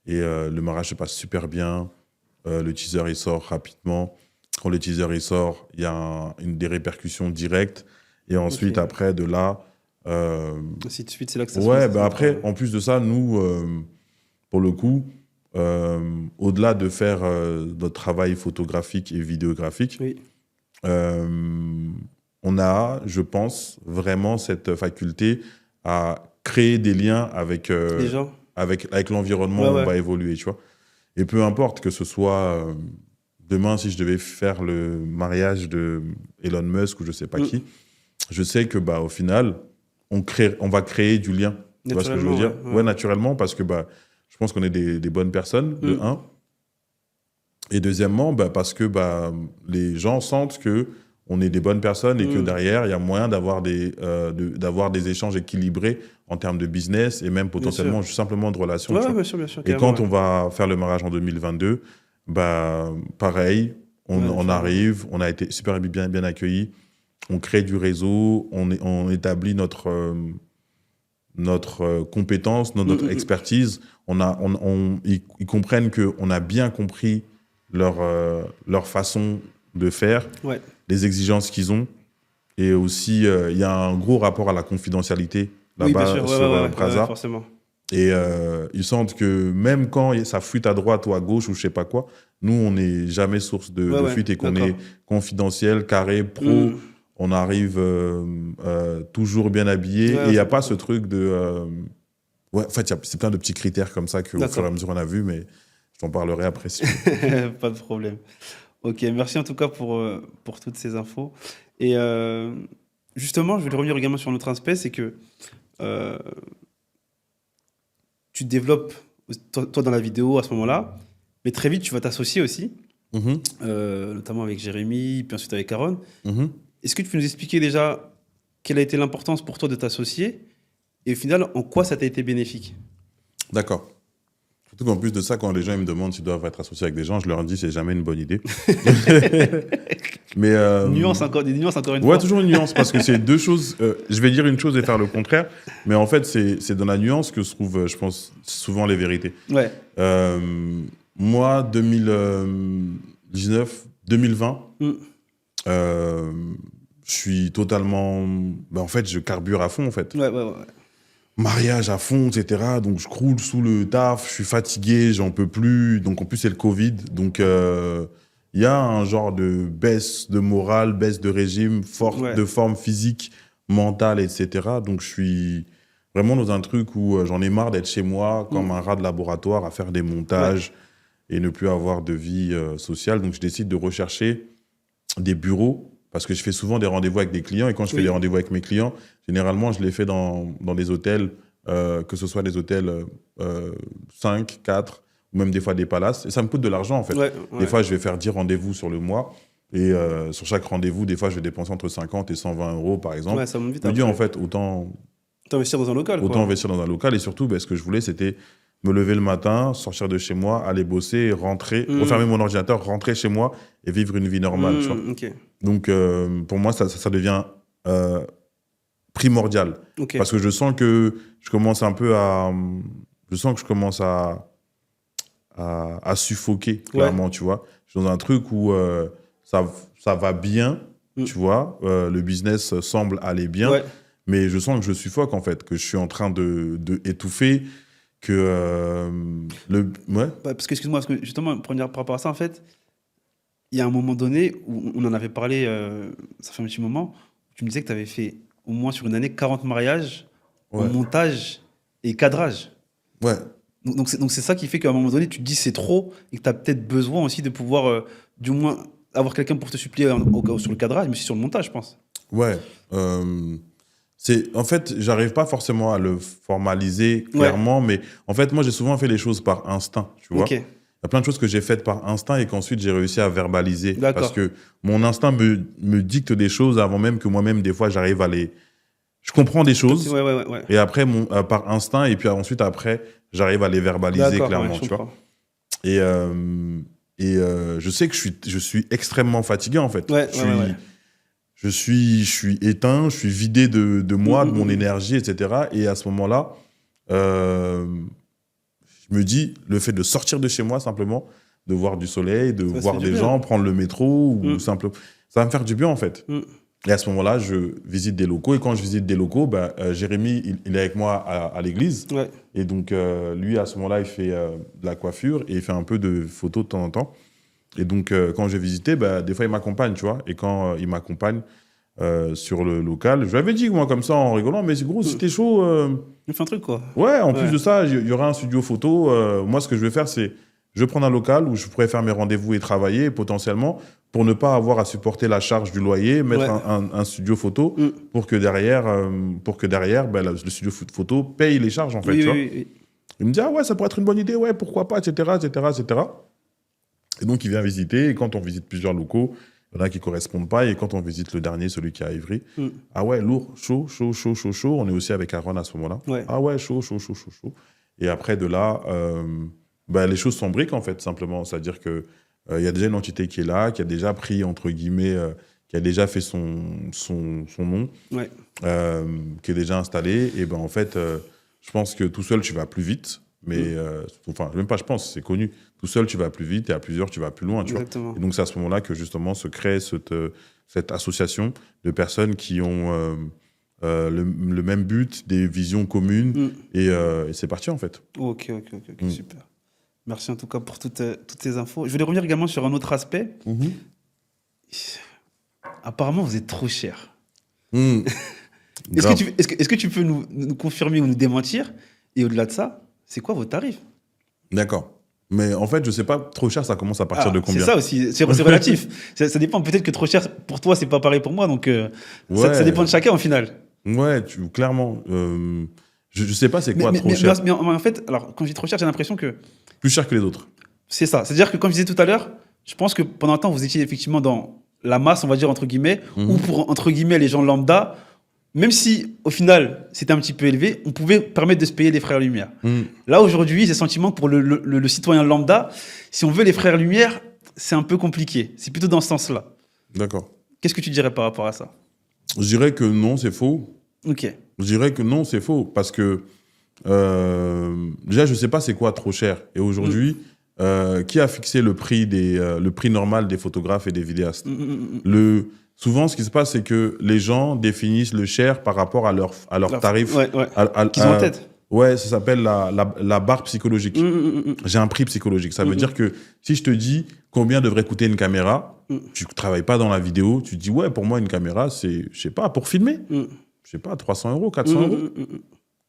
Et le mariage se passe super bien. Le teaser, il sort rapidement. Quand le teaser, il sort, il y a des répercussions directes. Et ensuite, après, de là...
Ainsi de suite, c'est là que ça se
passe. Après, en plus de ça, nous, pour le coup, au-delà de faire notre travail photographique et vidéographique, on a, je pense, vraiment cette faculté à créer des liens avec
les gens,
avec l'environnement où on va évoluer, tu vois. Et peu importe que ce soit demain, si je devais faire le mariage de Elon Musk ou je sais pas qui, je sais que au final, on va créer du lien. Tu vois ce que je veux dire? Ouais, naturellement, parce que je pense qu'on est des bonnes personnes, de un. Et deuxièmement, parce que les gens sentent que on est des bonnes personnes et que derrière, il y a moyen d'avoir des échanges équilibrés en termes de business et même potentiellement juste simplement de relations.
Bien sûr,
et quand on va faire le mariage en 2022, pareil, on arrive, on a été super bien accueillis, on crée du réseau, on établit notre compétence, notre expertise. Ils comprennent qu'on a bien compris leur façon de faire, les exigences qu'ils ont. Et aussi, il y a un gros rapport à la confidentialité là-bas sur Brazza.
Forcément.
Et ils sentent que même quand ça fuite à droite ou à gauche ou je sais pas quoi, nous, on n'est jamais source de fuite et qu'on est confidentiel, carré, pro. On arrive toujours bien habillé. Et il n'y a pas ce truc de... en fait, c'est plein de petits critères comme ça qu'au fur et à mesure on a vu, mais je t'en parlerai après. Si
pas de problème. Ok, merci en tout cas pour toutes ces infos. Et justement, je voulais revenir également sur un autre aspect, c'est que tu te développes, toi dans la vidéo à ce moment-là, mais très vite tu vas t'associer aussi, notamment avec Jérémy, puis ensuite avec Aaron. Est-ce que tu peux nous expliquer déjà quelle a été l'importance pour toi de t'associer et au final, en quoi ça t'a été bénéfique?
D'accord. Surtout qu'en plus de ça, quand les gens ils me demandent s'ils doivent être associés avec des gens, je leur dis que c'est jamais une bonne idée. Mais,
des nuances encore une fois.
Ouais, toujours une nuance, parce que c'est deux choses. Je vais dire une chose et faire le contraire, mais en fait, c'est dans la nuance que se trouvent, je pense, souvent les vérités.
Ouais.
Moi, 2019, 2020, je suis totalement... en fait, je carbure à fond, en fait.
Ouais.
Mariage à fond, etc. Donc, je croule sous le taf, je suis fatigué, j'en peux plus. Donc, en plus, c'est le Covid. Donc, il y a un genre de baisse de morale, baisse de régime, forte de forme physique, mentale, etc. Donc, je suis vraiment dans un truc où j'en ai marre d'être chez moi comme un rat de laboratoire à faire des montages et ne plus avoir de vie sociale. Donc, je décide de rechercher des bureaux parce que je fais souvent des rendez-vous avec des clients. Et quand je fais des rendez-vous avec mes clients, généralement, je les fais dans des hôtels, que ce soit des hôtels 5, 4, ou même des fois des palaces. Et ça me coûte de l'argent, en fait. Des fois, je vais faire 10 rendez-vous sur le mois. Et sur chaque rendez-vous, des fois, je vais dépenser entre 50 et 120 euros, par exemple.
Ça monte vite.
Je me dis, en fait, autant
investir dans un local.
Investir dans un local. Et surtout, ce que je voulais, c'était me lever le matin, sortir de chez moi, aller bosser, rentrer, refermer mon ordinateur, rentrer chez moi et vivre une vie normale. Tu vois. Donc, pour moi, ça devient primordial. Parce que je sens que je commence un peu à... Je sens que je commence à suffoquer, clairement, tu vois. Je suis dans un truc où ça va bien, tu vois. Le business semble aller bien, mais je sens que je suffoque, en fait, que je suis en train de étouffer, que
parce que, excuse-moi, parce que justement, par rapport à ça, en fait, il y a un moment donné où on en avait parlé, ça fait un petit moment, où tu me disais que tu avais fait au moins sur une année 40 mariages en montage et cadrage. Donc c'est ça qui fait qu'à un moment donné, tu te dis c'est trop et que tu as peut-être besoin aussi de pouvoir, du moins, avoir quelqu'un pour te suppléer sur le cadrage, mais aussi sur le montage, je pense.
En fait, j'arrive pas forcément à le formaliser clairement, mais en fait, moi, j'ai souvent fait les choses par instinct, tu vois. Il y a plein de choses que j'ai faites par instinct et qu'ensuite, j'ai réussi à verbaliser. Parce que mon instinct me dicte des choses avant même que moi-même, des fois, j'arrive à les... Je comprends des choses, et après, par instinct, et puis ensuite, après, j'arrive à les verbaliser clairement, tu vois. Et je sais que je suis extrêmement fatigué, en fait. Je suis éteint, je suis vidé de moi, de mon énergie, etc. Et à ce moment-là, je me dis, le fait de sortir de chez moi, simplement, de voir du soleil, de voir des gens, prendre le métro, ou simplement, ça va me faire du bien, en fait. Et à ce moment-là, je visite des locaux. Et quand je visite des locaux, Jérémy, il est avec moi à l'église. Et donc, lui, à ce moment-là, il fait de la coiffure et il fait un peu de photos de temps en temps. Et donc, quand j'ai visité, des fois, il m'accompagne, tu vois. Et quand il m'accompagne sur le local, je lui avais dit, moi, comme ça, en rigolant, mais gros, si t'es chaud...
Il fait un truc, quoi.
Ouais, en plus de ça, il y aura un studio photo. Moi, ce que je vais faire, c'est... Je vais prendre un local où je pourrais faire mes rendez-vous et travailler, potentiellement, pour ne pas avoir à supporter la charge du loyer, mettre un studio photo, pour que derrière, le studio photo paye les charges, en fait, tu vois. Il me dit, ah ouais, ça pourrait être une bonne idée, ouais, pourquoi pas, etc., etc., etc. Et donc, il vient visiter, et quand on visite plusieurs locaux, il y en a qui ne correspondent pas, et quand on visite le dernier, celui qui est à Ivry, ah ouais, lourd, chaud, on est aussi avec Aaron à ce moment-là. Ah ouais, chaud. Et après, de là, les choses s'embriquent, en fait, simplement. C'est-à-dire qu'il y a déjà une entité qui est là, qui a déjà pris, entre guillemets, qui a déjà fait son nom, qui est déjà installé. Et en fait, je pense que tout seul, tu vas plus vite. Mais, enfin, même pas, je pense, c'est connu. Tout seul, tu vas plus vite, et à plusieurs, tu vas plus loin. Tu vois. Et donc, c'est à ce moment-là que, justement, se crée cette association de personnes qui ont le même but, des visions communes, et c'est parti, en fait.
Ok, super. Merci en tout cas pour toutes ces infos. Je voulais revenir également sur un autre aspect. Apparemment, vous êtes trop cher. Est-ce que tu peux nous confirmer ou nous démentir? Et au-delà de ça, c'est quoi vos tarifs?
D'accord. Mais en fait, je sais pas, trop cher, ça commence à partir de combien?
C'est ça aussi, c'est relatif. ça dépend, peut-être que trop cher pour toi, c'est pas pareil pour moi, donc ça dépend de chacun au final.
Ouais, clairement. Je sais pas c'est quoi trop cher.
Mais en fait, alors, quand je dis trop cher, j'ai l'impression que...
Plus cher que les autres.
C'est ça. C'est-à-dire que, comme je disais tout à l'heure, je pense que pendant un temps, vous étiez effectivement dans la masse, on va dire, entre guillemets, ou pour, entre guillemets, les gens lambda, même si, au final, c'était un petit peu élevé, on pouvait permettre de se payer les Frères Lumière. Là, aujourd'hui, j'ai le sentiment que pour le citoyen lambda, si on veut les Frères Lumière, c'est un peu compliqué. C'est plutôt dans ce sens-là.
D'accord.
Qu'est-ce que tu dirais par rapport à ça?
Je dirais que non, c'est faux.
Ok.
Je dirais que non, c'est faux. Parce que, déjà, je sais pas c'est quoi trop cher. Et aujourd'hui, qui a fixé le prix normal des photographes et des vidéastes? Souvent, ce qui se passe, c'est que les gens définissent le cher par rapport à leur tarif.
Qu'ils ont en tête.
Ouais, ça s'appelle la barre psychologique. J'ai un prix psychologique. Ça veut dire que si je te dis combien devrait coûter une caméra, tu ne travailles pas dans la vidéo, tu te dis, ouais, pour moi, une caméra, c'est, je sais pas, pour filmer, je sais pas, 300 €, 400 €.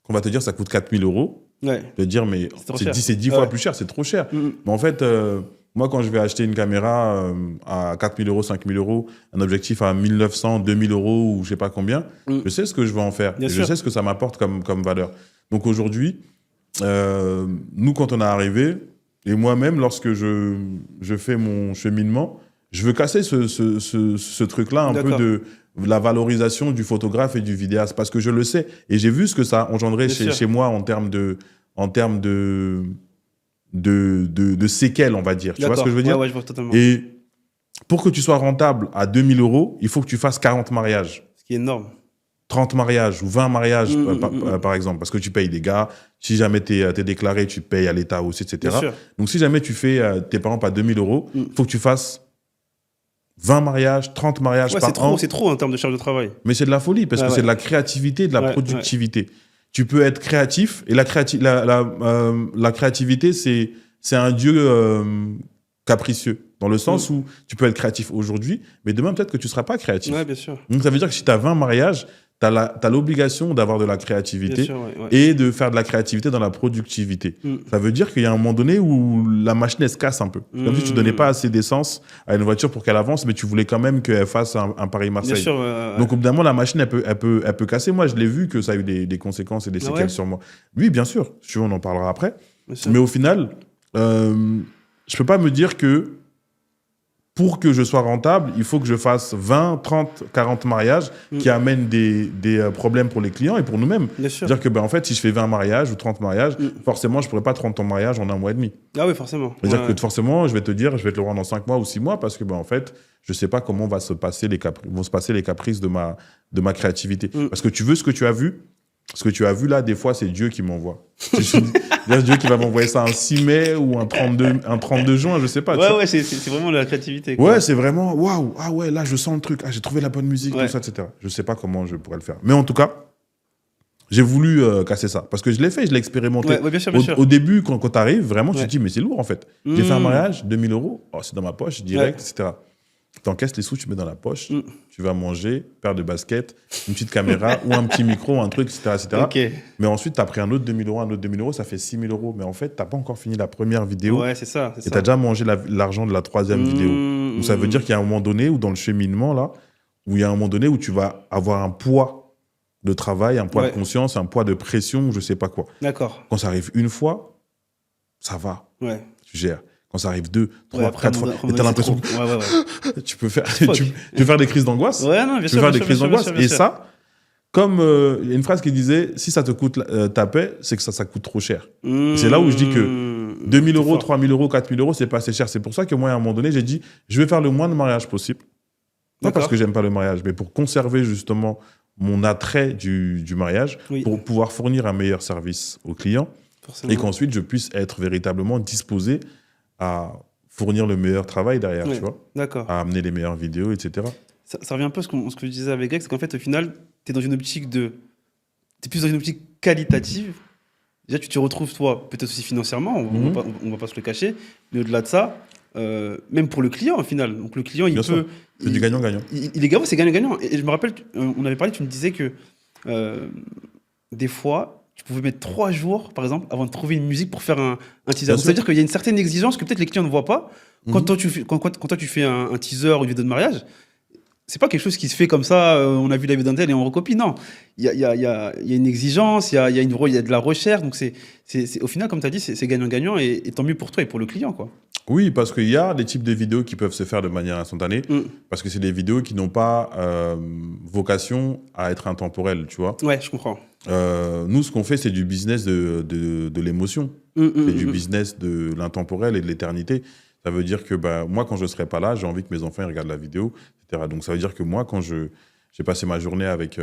On va te dire, ça coûte 4 000 €. Ouais. Tu vas te dire, mais c'est 10 fois plus cher, c'est trop cher. Mais en fait, moi, quand je vais acheter une caméra à 4 000 €, 5 000 €, un objectif à 1 900, 2 000 € ou je sais pas combien, je sais ce que je vais en faire. Et je sais ce que ça m'apporte comme valeur. Donc aujourd'hui, nous, quand on est arrivé, et moi-même, lorsque je fais mon cheminement, je veux casser ce truc-là un peu de la valorisation du photographe et du vidéaste, parce que je le sais. Et j'ai vu ce que ça a engendré chez moi en termes de séquelles, on va dire. Tu vois ce que je veux dire?
Ouais, je vois totalement.
Et pour que tu sois rentable à 2 000 €, il faut que tu fasses 40 mariages.
Ce qui est énorme.
30 mariages ou 20 mariages, par exemple, parce que tu payes des gars. Si jamais tu es déclaré, tu payes à l'État aussi, etc. Donc, si jamais tu fais tes parents à 2 000 €, il faut que tu fasses 20 mariages, 30 mariages par an.
C'est trop en termes de charge de travail.
Mais c'est de la folie, parce que c'est de la créativité, de la productivité. Tu peux être créatif, et la créativité, c'est un dieu capricieux, dans le sens où tu peux être créatif aujourd'hui, mais demain, peut-être que tu ne seras pas créatif.
Ouais, bien sûr.
Donc, ça veut dire que si tu as 20 mariages, tu as l'obligation d'avoir de la créativité et de faire de la créativité dans la productivité. Ça veut dire qu'il y a un moment donné où la machine, elle se casse un peu. Comme si tu ne donnais pas assez d'essence à une voiture pour qu'elle avance, mais tu voulais quand même qu'elle fasse un Paris-Marseille. Donc, au bout d'un moment, la machine, elle peut casser. Moi, je l'ai vu que ça a eu des conséquences et des séquelles sur moi. Oui, bien sûr. On en parlera après. Mais au final, je ne peux pas me dire que pour que je sois rentable, il faut que je fasse 20, 30, 40 mariages qui amènent des problèmes pour les clients et pour nous-mêmes. C'est-à-dire que, en fait, si je fais 20 mariages ou 30 mariages, forcément, je ne pourrais pas 30 ton mariage en 1 mois et demi.
Ah oui, forcément.
C'est-à-dire que forcément, je vais te le rendre en 5 mois ou 6 mois parce que, en fait, je ne sais pas comment vont se passer les caprices de ma créativité. Parce que tu veux ce que tu as vu. Ce que tu as vu là, des fois, c'est Dieu qui m'envoie. C'est Dieu qui va m'envoyer ça un 6 mai ou un 32 juin, je sais pas.
Ouais, c'est vraiment de la créativité. Quoi.
Ouais, c'est vraiment, waouh, ah ouais, là, je sens le truc, j'ai trouvé la bonne musique, tout ça, etc. Je sais pas comment je pourrais le faire. Mais en tout cas, j'ai voulu casser ça. Parce que je l'ai fait, je l'ai expérimenté.
Ouais, bien sûr.
Au début, quand tu arrives, vraiment, tu te dis, mais c'est lourd, en fait. J'ai fait un mariage, 2 000 €, oh, c'est dans ma poche, direct, etc. Tu encaisses les sous, tu mets dans la poche, tu vas manger, paire de baskets, une petite caméra ou un petit micro, un truc, etc.
Okay.
Mais ensuite, tu as pris un autre 2 000 €, un autre 2 000 €, ça fait 6 000 €. Mais en fait, tu n'as pas encore fini la première vidéo.
Ouais, c'est ça.
Et tu as déjà mangé l'argent de la troisième vidéo. Donc ça veut dire qu'il y a un moment donné où dans le cheminement, là, où il y a un moment donné où tu vas avoir un poids de travail, un poids de conscience, un poids de pression, je ne sais pas quoi.
D'accord.
Quand ça arrive une fois, ça va.
Ouais.
Tu gères. Quand ça arrive 2, 3, 4 fois, et t'as l'impression que tu peux faire des crises d'angoisse.
Ouais, non, bien sûr.
Tu peux faire des crises d'angoisse. Et ça, comme il y a une phrase qui disait, si ça te coûte ta paix, c'est que ça coûte trop cher. C'est là où je dis que 2 000 €, 3 000 €, 4 000 €, c'est pas assez cher. C'est pour ça que moi, à un moment donné, j'ai dit, je vais faire le moins de mariages possible. Pas parce que j'aime pas le mariage, mais pour conserver justement mon attrait du mariage, pour pouvoir fournir un meilleur service aux clients.
Forcément.
Et qu'ensuite, je puisse être véritablement disposé à fournir le meilleur travail derrière, tu vois,
D'accord.
à amener les meilleures vidéos, etc.
Ça revient un peu à ce que je disais avec Greg, c'est qu'en fait, au final, tu es dans une optique de. Tu es plus dans une optique qualitative. Déjà, tu te retrouves, toi, peut-être aussi financièrement, on va pas se le cacher, mais au-delà de ça, même pour le client, au final. Donc, le client, il
Bien
peut.
sûr. C'est du gagnant-gagnant.
Il est gagnant, c'est gagnant-gagnant. Et je me rappelle, on avait parlé, tu me disais que des fois, tu pouvais mettre 3 jours, par exemple, avant de trouver une musique pour faire un teaser.
Bien
Donc,
sûr.
c'est-à-dire qu'il y a une certaine exigence que peut-être les clients ne voient pas. Quand toi, tu fais un teaser ou une vidéo de mariage, c'est pas quelque chose qui se fait comme ça, on a vu la vidéo d'un tel et on recopie. Non, il y a une exigence, il y a de la recherche. Donc, au final, comme tu as dit, c'est gagnant-gagnant et tant mieux pour toi et pour le client, quoi.
Oui, parce qu'il y a des types de vidéos qui peuvent se faire de manière instantanée, parce que c'est des vidéos qui n'ont pas vocation à être intemporelles, tu vois.
Ouais, je comprends.
Nous, ce qu'on fait, c'est du business de l'émotion. C'est du business de l'intemporel et de l'éternité. Ça veut dire que moi, quand je ne serai pas là, j'ai envie que mes enfants ils regardent la vidéo, etc. Donc, ça veut dire que moi, quand j'ai passé ma journée avec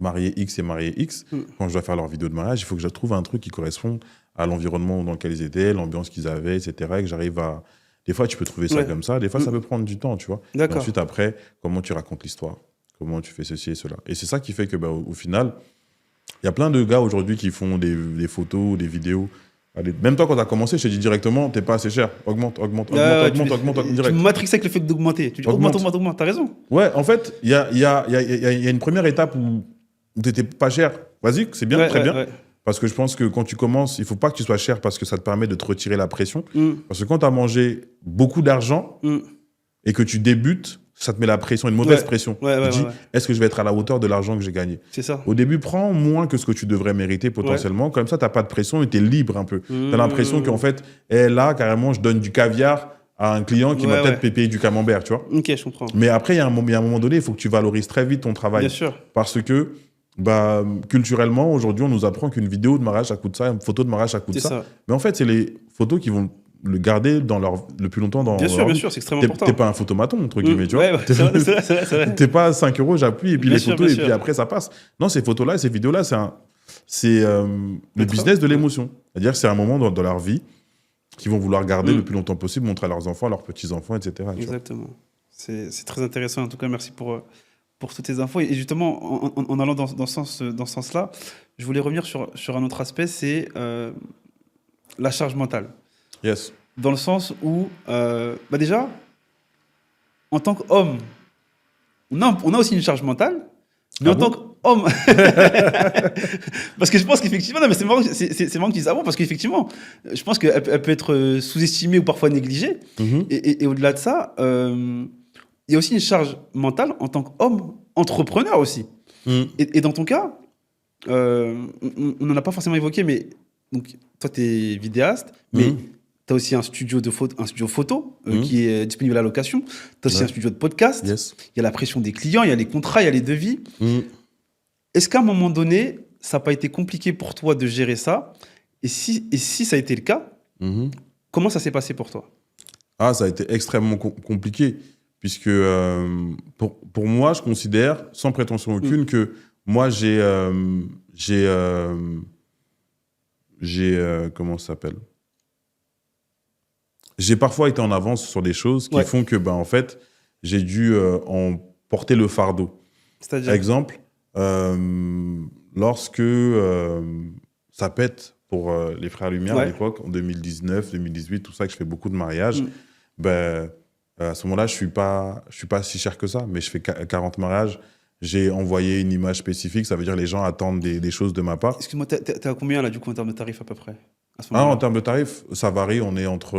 marié X et marié X, quand je dois faire leur vidéo de mariage, il faut que je trouve un truc qui correspond à l'environnement dans lequel ils étaient, l'ambiance qu'ils avaient, etc. Et que j'arrive à... Des fois, tu peux trouver ça comme ça. Des fois, ça peut prendre du temps, tu vois. Et ensuite, après, comment tu racontes l'histoire, comment tu fais ceci et cela. Et c'est ça qui fait que, au final, il y a plein de gars aujourd'hui qui font des photos, des vidéos. Allez, même toi, quand tu as commencé, je t'ai dit directement, t'es pas assez cher. Augmente direct.
Tu me matrixes avec le fait d'augmenter. Tu dis augmente. T'as raison.
Ouais, en fait, il y a une première étape où tu n'étais pas cher. Vas-y, c'est bien, très bien. Ouais. Parce que je pense que quand tu commences, il ne faut pas que tu sois cher parce que ça te permet de te retirer la pression. Parce que quand tu as mangé beaucoup d'argent et que tu débutes, ça te met la pression, une mauvaise pression. Tu dis, est-ce que je vais être à la hauteur de l'argent que j'ai gagné ?
C'est ça.
Au début, prends moins que ce que tu devrais mériter potentiellement. Comme ça, tu n'as pas de pression et tu es libre un peu. Tu as l'impression qu'en fait, là, carrément, je donne du caviar à un client qui va peut-être payer du camembert, tu vois.
Ok, je comprends.
Mais après, il y a un moment donné, il faut que tu valorises très vite ton travail.
Bien sûr.
Parce que culturellement, aujourd'hui, on nous apprend qu'une vidéo de mariage, ça coûte ça, une photo de mariage, ça coûte ça. Mais en fait, c'est les photos qui vont le garder le plus longtemps dans
Bien sûr, c'est extrêmement important.
T'es pas un photomaton, entre guillemets, tu vois.
C'est vrai.
T'es pas 5 €, j'appuie, et puis les photos, et puis après, ça passe. Non, ces photos-là, ces vidéos-là, c'est le business de l'émotion. C'est-à-dire que c'est un moment dans leur vie qu'ils vont vouloir garder le plus longtemps possible, montrer à leurs enfants, à leurs petits-enfants, etc.
Exactement. C'est très intéressant. En tout cas, merci pour toutes ces infos. Et justement, en allant dans ce sens-là, je voulais revenir sur un autre aspect, c'est la charge mentale.
Yes.
Dans le sens où, déjà, en tant qu'homme, on a aussi une charge mentale, mais en tant qu'homme... parce que je pense qu'effectivement... Non, mais c'est marrant que tu dises ça, parce qu'effectivement, je pense qu'elle peut être sous-estimée ou parfois négligée. Et au-delà de ça... il y a aussi une charge mentale en tant qu'homme entrepreneur aussi. Et dans ton cas, on n'en a pas forcément évoqué, mais donc, toi, tu es vidéaste, mais tu as aussi un studio photo qui est disponible à la location. Tu as aussi un studio de podcast.
Yes.
Il y a la pression des clients, il y a les contrats, il y a les devis. Est-ce qu'à un moment donné, ça n'a pas été compliqué pour toi de gérer ça ? Et si ça a été le cas, comment ça s'est passé pour toi ?
Ça a été extrêmement compliqué. Puisque pour moi, je considère, sans prétention aucune, que moi, comment ça s'appelle ? J'ai parfois été en avance sur des choses qui font que, en fait, j'ai dû en porter le fardeau.
C'est-à-dire ?
Exemple, lorsque ça pète pour les Frères Lumière à l'époque, en 2019, 2018, tout ça, que je fais beaucoup de mariages, à ce moment-là, je suis pas si cher que ça, mais je fais 40 mariages. J'ai envoyé une image spécifique, ça veut dire que les gens attendent des choses de ma part.
Excuse-moi, t'es à combien là, du coup, en termes de tarifs à peu près à ce
en termes de tarifs, ça varie. On est entre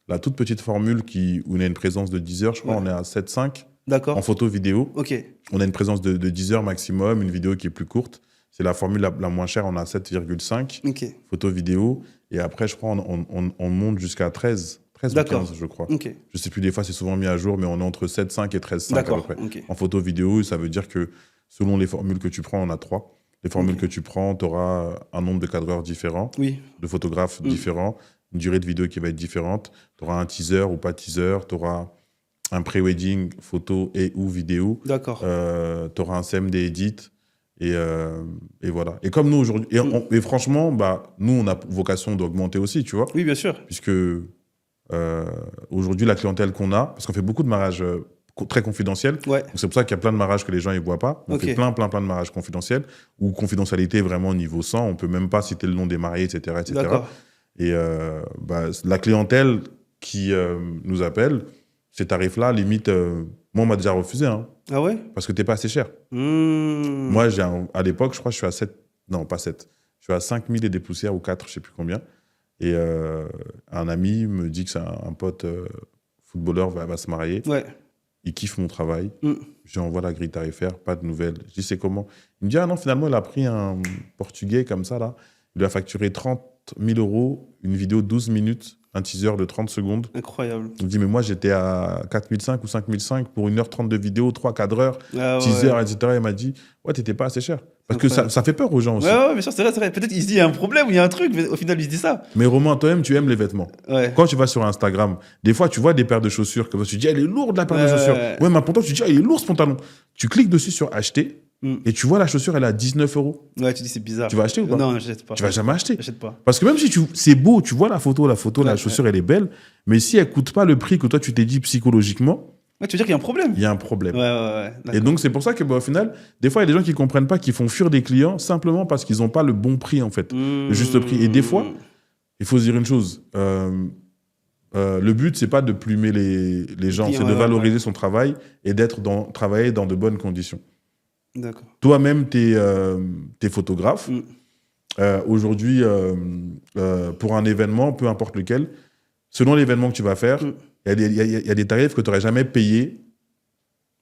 la toute petite formule où on a une présence de 10 heures, je crois, on est à 7,5 en photo vidéo. On a une présence de 10 heures maximum, une vidéo qui est plus courte. C'est la formule la moins chère, on a 7,5 photo vidéo. Et après, je crois, on monte jusqu'à 13 ou 15, je crois. Je ne sais plus, des fois, c'est souvent mis à jour, mais on est entre 7,5 et 13,5 à peu près. En photo vidéo, ça veut dire que selon les formules que tu prends, on a 3. Les formules que tu prends, tu auras un nombre de cadreurs différents, de photographes différents, une durée de vidéo qui va être différente. Tu auras un teaser ou pas teaser, tu auras un pré-wedding photo et ou vidéo. Tu auras un CMD edit, Et voilà. Et comme nous, aujourd'hui... Et franchement, nous, on a vocation d'augmenter aussi, tu vois.
Oui, bien sûr.
Puisque aujourd'hui, la clientèle qu'on a, parce qu'on fait beaucoup de mariages très confidentiels,
Ouais.
donc c'est pour ça qu'il y a plein de mariages que les gens ne voient pas. On fait plein de mariages confidentiels, où confidentialité vraiment au niveau 100, on ne peut même pas citer le nom des mariés, etc. etc.
D'accord.
Et la clientèle qui nous appelle, ces tarifs-là, limite, moi, on m'a déjà refusé, hein,
Ah ouais?
parce que tu n'es pas assez cher. Moi, à l'époque, je crois que je suis à 7, non, pas 7, je suis à 5 000 et des poussières ou 4, je ne sais plus combien. Et un ami me dit que c'est un pote footballeur va se marier.
Ouais.
Il kiffe mon travail. Je lui envoie la grille tarifaire, pas de nouvelles. Je dis, c'est comment? Il me dit, ah non, finalement, il a pris un Portugais comme ça, là. Il lui a facturé 30 000 €, une vidéo de 12 minutes, un teaser de 30 secondes.
Incroyable.
Il me dit, mais moi, j'étais à 4 500 ou 5 500 pour 1h30 de vidéo, 3 cadreurs,
Ah ouais.
teaser, etc. Il m'a dit, ouais, t'étais pas assez cher. Parce que ça fait peur aux gens aussi.
Ouais, bien sûr, c'est vrai. Peut-être il se dit, il y a un problème ou il y a un truc, mais au final, il se dit ça.
Mais Romain, toi-même, tu aimes les vêtements.
Ouais.
Quand tu vas sur Instagram, des fois, tu vois des paires de chaussures, que tu dis, elle est lourde, la paire de chaussures.
Ouais.
Ouais, mais pour toi, tu dis, ah, il est lourd, ce pantalon. Tu cliques dessus sur acheter, et tu vois la chaussure, elle est à 19 €.
Ouais, tu dis, c'est bizarre.
Tu vas acheter ou pas?
Non, j'achète pas.
Tu vas jamais acheter.
J'achète pas.
Parce que même si c'est beau, tu vois la photo, la chaussure, elle est belle, mais si elle coûte pas le prix que toi, tu t'es dit psychologiquement,
Ouais, tu veux dire qu'il y a un problème?
il y a un problème.
Ouais.
Et donc, c'est pour ça que, au final, des fois, il y a des gens qui comprennent pas, qui font fuir des clients simplement parce qu'ils n'ont pas le bon prix, en fait. Le juste prix. Et des fois, il faut se dire une chose. Le but, c'est pas de plumer les gens, c'est de valoriser son travail et travailler dans de bonnes conditions.
D'accord.
Toi-même, t'es photographe. Aujourd'hui, pour un événement, peu importe lequel, selon l'événement que tu vas faire, il y a des tarifs que tu n'aurais jamais payés.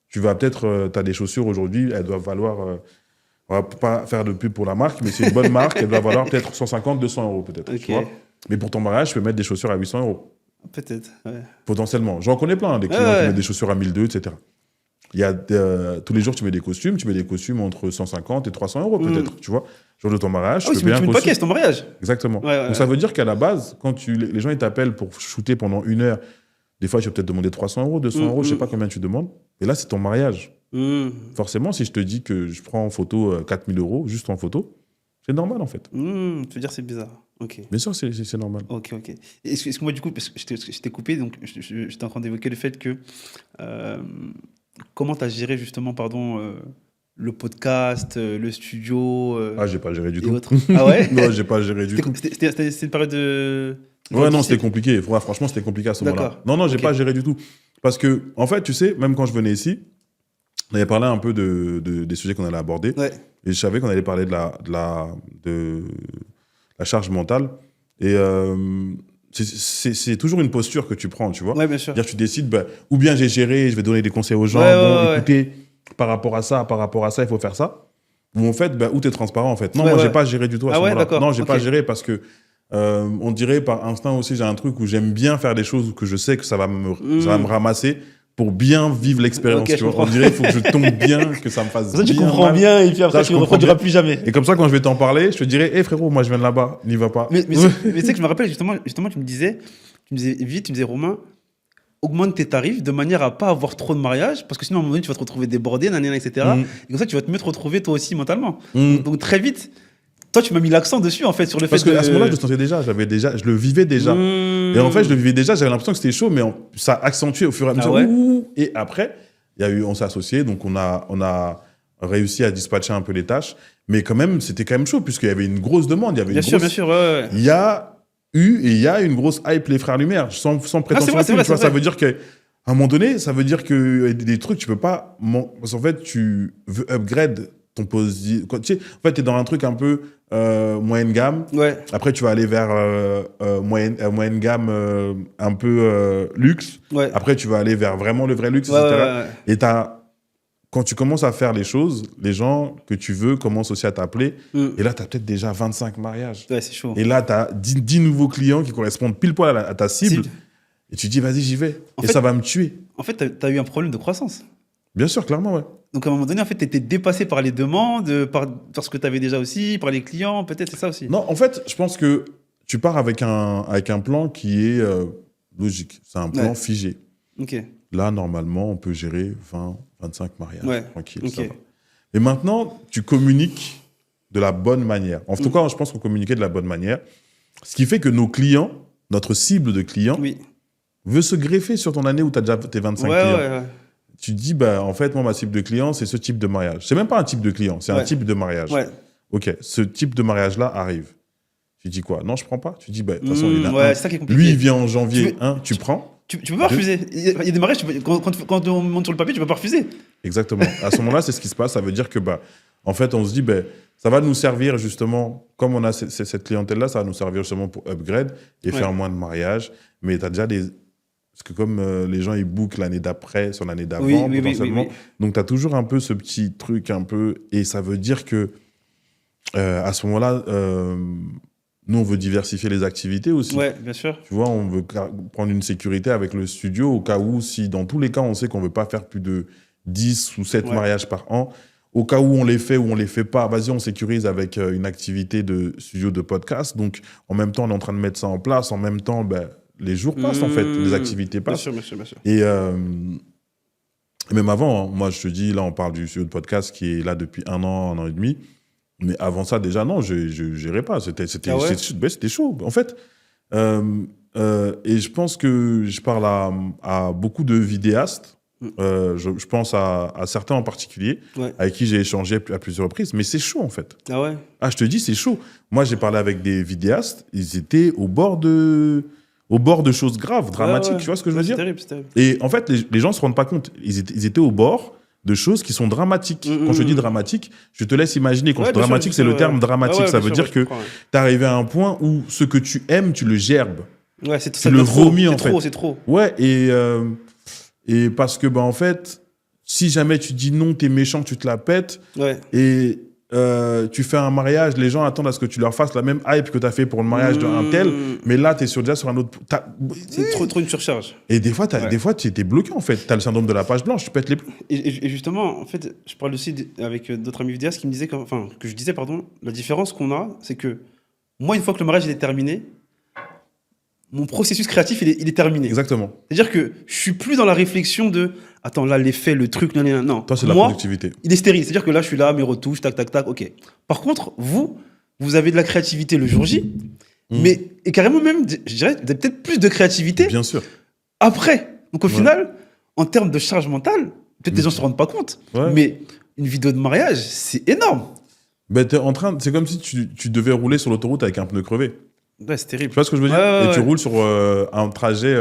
Tu vas peut-être, tu as des chaussures aujourd'hui, elles doivent valoir, on va pas faire de pub pour la marque, mais c'est une bonne marque, elle doit valoir peut-être 150, 200 € peut-être.
Ok.
Tu vois, mais pour ton mariage, tu peux mettre des chaussures à 800 €.
Peut-être, ouais.
Potentiellement. J'en connais plein, des clients qui mettent des chaussures à 1200, etc. Il y a tous les jours, tu mets des costumes entre 150 et 300 € peut-être, tu vois. Jour de ton mariage,
Ah oui, tu mets une paquet, c'est ton mariage.
Exactement. Donc ça veut dire qu'à la base, quand les gens ils t'appellent pour shooter pendant 1 heure, des fois, tu vas peut-être demander 300 €, 200 €, je sais pas combien tu demandes. Et là, c'est ton mariage. Forcément, si je te dis que je prends en photo 4 000 €, juste en photo, c'est normal en fait.
Tu veux dire c'est bizarre. Ok.
Bien sûr, c'est normal.
Ok. Est-ce que moi, du coup, parce que je t'ai coupé, donc j'étais en train d'évoquer le fait que. Comment tu as géré justement, le podcast, le studio
j'ai pas géré du
et
tout.
autres. Ah ouais?
Non, j'ai pas géré du tout.
C'était une période de.
Ouais, non, c'était compliqué. Ouais, franchement, c'était compliqué à ce moment-là. Non, j'ai pas géré du tout. Parce que, en fait, tu sais, même quand je venais ici, on avait parlé un peu des sujets qu'on allait aborder.
Ouais.
Et je savais qu'on allait parler de la charge mentale. Et c'est toujours une posture que tu prends, tu vois.
Ouais, bien sûr.
C'est-à-dire, tu décides, ou bien j'ai géré, je vais donner des conseils aux gens. Écoutez, par rapport à ça, il faut faire ça. Ou en fait, où tu es transparent, en fait. Non, moi, j'ai pas géré du tout à ce moment-là.
D'accord.
Non, j'ai pas géré parce que on dirait par instinct aussi, j'ai un truc où j'aime bien faire des choses que je sais que ça va me ramasser pour bien vivre l'expérience. Tu vois. On dirait qu'il faut que je tombe bien, que ça me fasse bien.
Ça, tu comprends bien et puis après, tu ne reproduiras plus jamais.
Et comme ça, quand je vais t'en parler, je te dirais, hé frérot, moi je viens de là-bas, n'y va pas.
Mais tu sais que je me rappelle, justement, tu me disais, Romain, augmente tes tarifs de manière à pas avoir trop de mariages, parce que sinon, à un moment donné, tu vas te retrouver débordé, etc. Et comme ça, tu vas mieux te retrouver toi aussi mentalement. Donc très vite, toi, tu m'as mis l'accent dessus, en fait, sur le fait
que à ce moment-là, je le sentais déjà, je le vivais déjà. Et en fait, je le vivais déjà, j'avais l'impression que c'était chaud, mais ça accentuait au fur et à mesure. Et après, on s'est associés, donc on a réussi à dispatcher un peu les tâches. Mais quand même, c'était quand même chaud, puisqu'il y avait une grosse demande. Bien sûr. Il y a il y a une grosse hype, les Frères Lumière, sans prétention. Ça veut dire qu'à un moment donné, ça veut dire que des trucs, tu peux pas. Parce qu'en fait, tu veux upgrade ton position. En fait, tu es dans un truc un peu moyenne gamme. Ouais. Après, tu vas aller vers moyenne gamme un peu luxe. Ouais. Après, tu vas aller vers vraiment le vrai luxe, etc. Et quand tu commences à faire les choses, les gens que tu veux commencent aussi à t'appeler. Et là, tu as peut-être déjà 25 mariages.
Ouais, c'est chaud.
Et là, tu as 10 nouveaux clients qui correspondent pile poil à ta cible. Et tu dis, vas-y, j'y vais. Ça va me tuer.
En fait, tu as eu un problème de croissance.
Bien sûr, clairement, ouais.
Donc, à un moment donné, en fait, tu étais dépassé par les demandes, par ce que tu avais déjà aussi, par les clients, peut-être, c'est ça aussi.
Non, en fait, je pense que tu pars avec un plan qui est logique. C'est un plan figé.
Ok.
Là, normalement, on peut gérer 20, 25 mariages. Tranquille, ça va. Et maintenant, tu communiques de la bonne manière. En tout cas, je pense qu'on communiquait de la bonne manière. Ce qui fait que nos clients, notre cible de clients, veut se greffer sur ton année où tu as déjà tes 25 clients. Ouais. Tu dis, en fait, moi, ma cible de client, c'est ce type de mariage. C'est même pas un type de client, c'est un type de mariage. Ouais. OK, ce type de mariage-là arrive. Tu dis quoi? Non, je prends pas. Tu dis, de toute façon, il y en a un.
C'est ça qui est compliqué.
Lui, il vient en janvier. Tu prends.
Tu peux pas refuser. Il y a des mariages, quand on monte sur le papier, tu peux pas refuser.
Exactement. À ce moment-là, c'est ce qui se passe. Ça veut dire que, en fait, on se dit, ça va nous servir justement, comme on a cette clientèle-là, ça va nous servir justement pour upgrade et faire moins de mariages. Mais tu as déjà des... Parce que comme les gens, ils bookent l'année d'après sur l'année d'avant, potentiellement. Donc, tu as toujours un peu ce petit truc un peu... Et ça veut dire que, à ce moment-là, nous, on veut diversifier les activités aussi.
Ouais, bien sûr.
Tu vois, on veut prendre une sécurité avec le studio au cas où, si dans tous les cas, on sait qu'on ne veut pas faire plus de 10 ou 7 mariages par an, au cas où on les fait ou on ne les fait pas, vas-y, on sécurise avec une activité de studio de podcast. Donc, en même temps, on est en train de mettre ça en place. En même temps, les jours passent, en fait. Les activités passent.
Bien sûr.
Et même avant, moi, je te dis, là, on parle du studio de podcast qui est là depuis un an et demi. Mais avant ça, déjà, non, je ne gérais pas. C'était chaud. En fait, et je pense que je parle à beaucoup de vidéastes. Je pense à certains en particulier, avec qui j'ai échangé à plusieurs reprises. Mais c'est chaud, en fait.
Ah ouais?
Ah, je te dis, c'est chaud. Moi, j'ai parlé avec des vidéastes. Ils étaient au bord de choses graves, dramatiques. Tu vois ce que je veux dire?
C'est terrible.
Et en fait, les gens ne se rendent pas compte. Ils étaient au bord de choses qui sont dramatiques. Quand je dis dramatique, je te laisse imaginer. Quand je dis dramatique, c'est le terme dramatique. Ça veut dire que tu es arrivé à un point où ce que tu aimes, tu le gerbes.
Ouais,
tu le vomis, en fait.
C'est trop.
Ouais, et parce que, en fait, si jamais tu dis non, t'es méchant, tu te la pètes, et tu fais un mariage, les gens attendent à ce que tu leur fasses la même hype que tu as fait pour le mariage d'un tel, mais là, tu es déjà sur un autre...
C'est trop une surcharge.
Et des fois, tu étais bloqué, en fait. Tu as le syndrome de la page blanche, tu pètes les plombs.
Et justement, en fait, je parle aussi avec d'autres amis vidéastes qui me disaient, la différence qu'on a, c'est que moi, une fois que le mariage est terminé, mon processus créatif, il est terminé.
Exactement.
C'est-à-dire que je suis plus dans la réflexion de « Attends, là, l'effet, le truc, non. »
Toi, c'est la productivité.
Il est stérile. C'est-à-dire que là, je suis là, mes retouches, tac, ok. Par contre, vous avez de la créativité le jour J, et carrément même, je dirais, vous avez peut-être plus de créativité.
Bien sûr.
Après. Donc, au final, en termes de charge mentale, peut-être les gens ne se rendent pas compte, mais une vidéo de mariage, c'est énorme.
C'est comme si tu devais rouler sur l'autoroute avec un pneu crevé.
Ouais, c'est terrible.
Tu vois ce que je veux dire? Et tu roules sur un trajet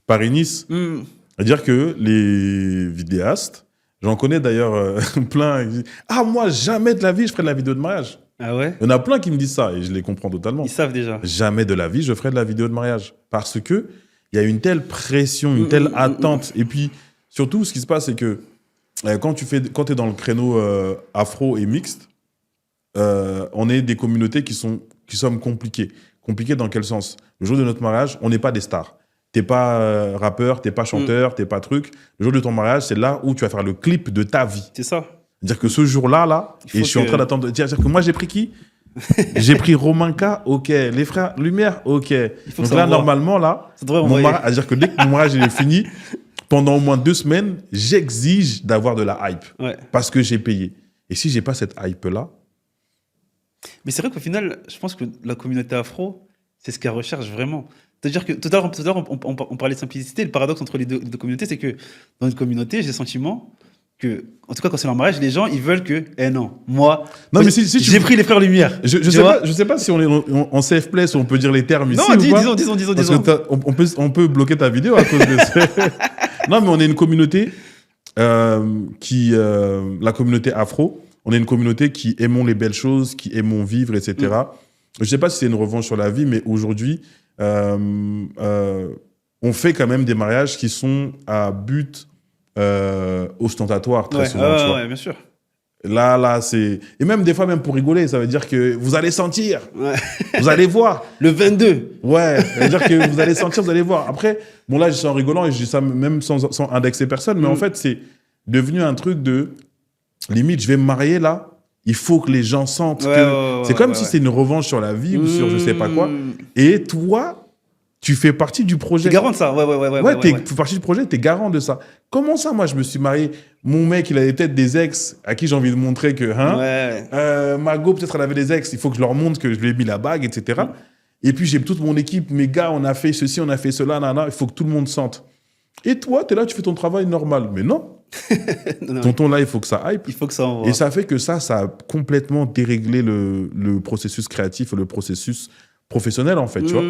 Paris-Nice. C'est-à-dire que les vidéastes, j'en connais d'ailleurs plein, qui disent « Ah, moi, jamais de la vie, je ferai de la vidéo de mariage. »
Ah ouais?
Il y en a plein qui me disent ça, et je les comprends totalement.
Ils savent déjà.
Jamais de la vie, je ferai de la vidéo de mariage. Parce que il y a une telle pression, une telle attente. Et puis, surtout, ce qui se passe, c'est que quand tu es dans le créneau afro et mixte, on est des communautés qui sommes compliquées. Compliquées dans quel sens? Le jour de notre mariage, on n'est pas des stars. T'es pas rappeur, t'es pas chanteur, t'es pas truc. Le jour de ton mariage, c'est là où tu vas faire le clip de ta vie.
C'est ça.
C'est-à-dire que ce jour-là, et je suis en train d'attendre... C'est-à-dire que moi, j'ai pris qui? J'ai pris Romain K, ok. Les frères Lumière, ok. Donc là, normalement, là, c'est-à-dire que dès que mon mariage est fini, pendant au moins 2 semaines, j'exige d'avoir de la hype.
Ouais.
Parce que j'ai payé. Et si j'ai pas cette hype-là...
Mais c'est vrai qu'au final, je pense que la communauté afro, c'est ce qu'elle recherche vraiment. C'est-à-dire que tout à l'heure, on parlait de simplicité. Le paradoxe entre les deux communautés, c'est que dans une communauté, j'ai le sentiment que, en tout cas, quand c'est leur mariage, les gens, ils veulent que, moi, j'ai pris les frères Lumière.
Je sais pas si on est en safe place, on peut dire les termes ici.
Non, disons.
Parce que on peut bloquer ta vidéo à cause de ça. Non, mais on est une communauté la communauté afro. On est une communauté qui aimons les belles choses, qui aimons vivre, etc. Je ne sais pas si c'est une revanche sur la vie, mais aujourd'hui, on fait quand même des mariages qui sont à but ostentatoire, très souvent. Tu vois.
Ouais, bien sûr.
Là, c'est... Et même des fois, même pour rigoler, ça veut dire que vous allez sentir, vous allez voir.
Le 22.
Ouais, ça veut dire que vous allez sentir, vous allez voir. Après, bon là, je suis en rigolant et je dis ça même sans indexer personne, mais en fait, c'est devenu un truc de... Limite, je vais me marier là, il faut que les gens sentent que... c'est comme si c'est une revanche sur la vie ou sur je sais pas quoi. Et toi, tu fais partie du projet.
T'es garant de ça, ouais.
Tu fais partie du projet, tu es garant de ça. Comment ça, moi, je me suis marié, mon mec, il avait peut-être des ex à qui j'ai envie de montrer que, Margot, peut-être elle avait des ex, il faut que je leur montre que je lui ai mis la bague, etc. Et puis, j'ai toute mon équipe, mes gars, on a fait ceci, on a fait cela, il faut que tout le monde sente. Et toi, tu es là, tu fais ton travail normal. Mais non. Tonton, là, il faut que ça hype.
Il faut que ça envoie.
Et ça fait que ça a complètement déréglé le processus créatif et le processus professionnel, en fait, tu vois.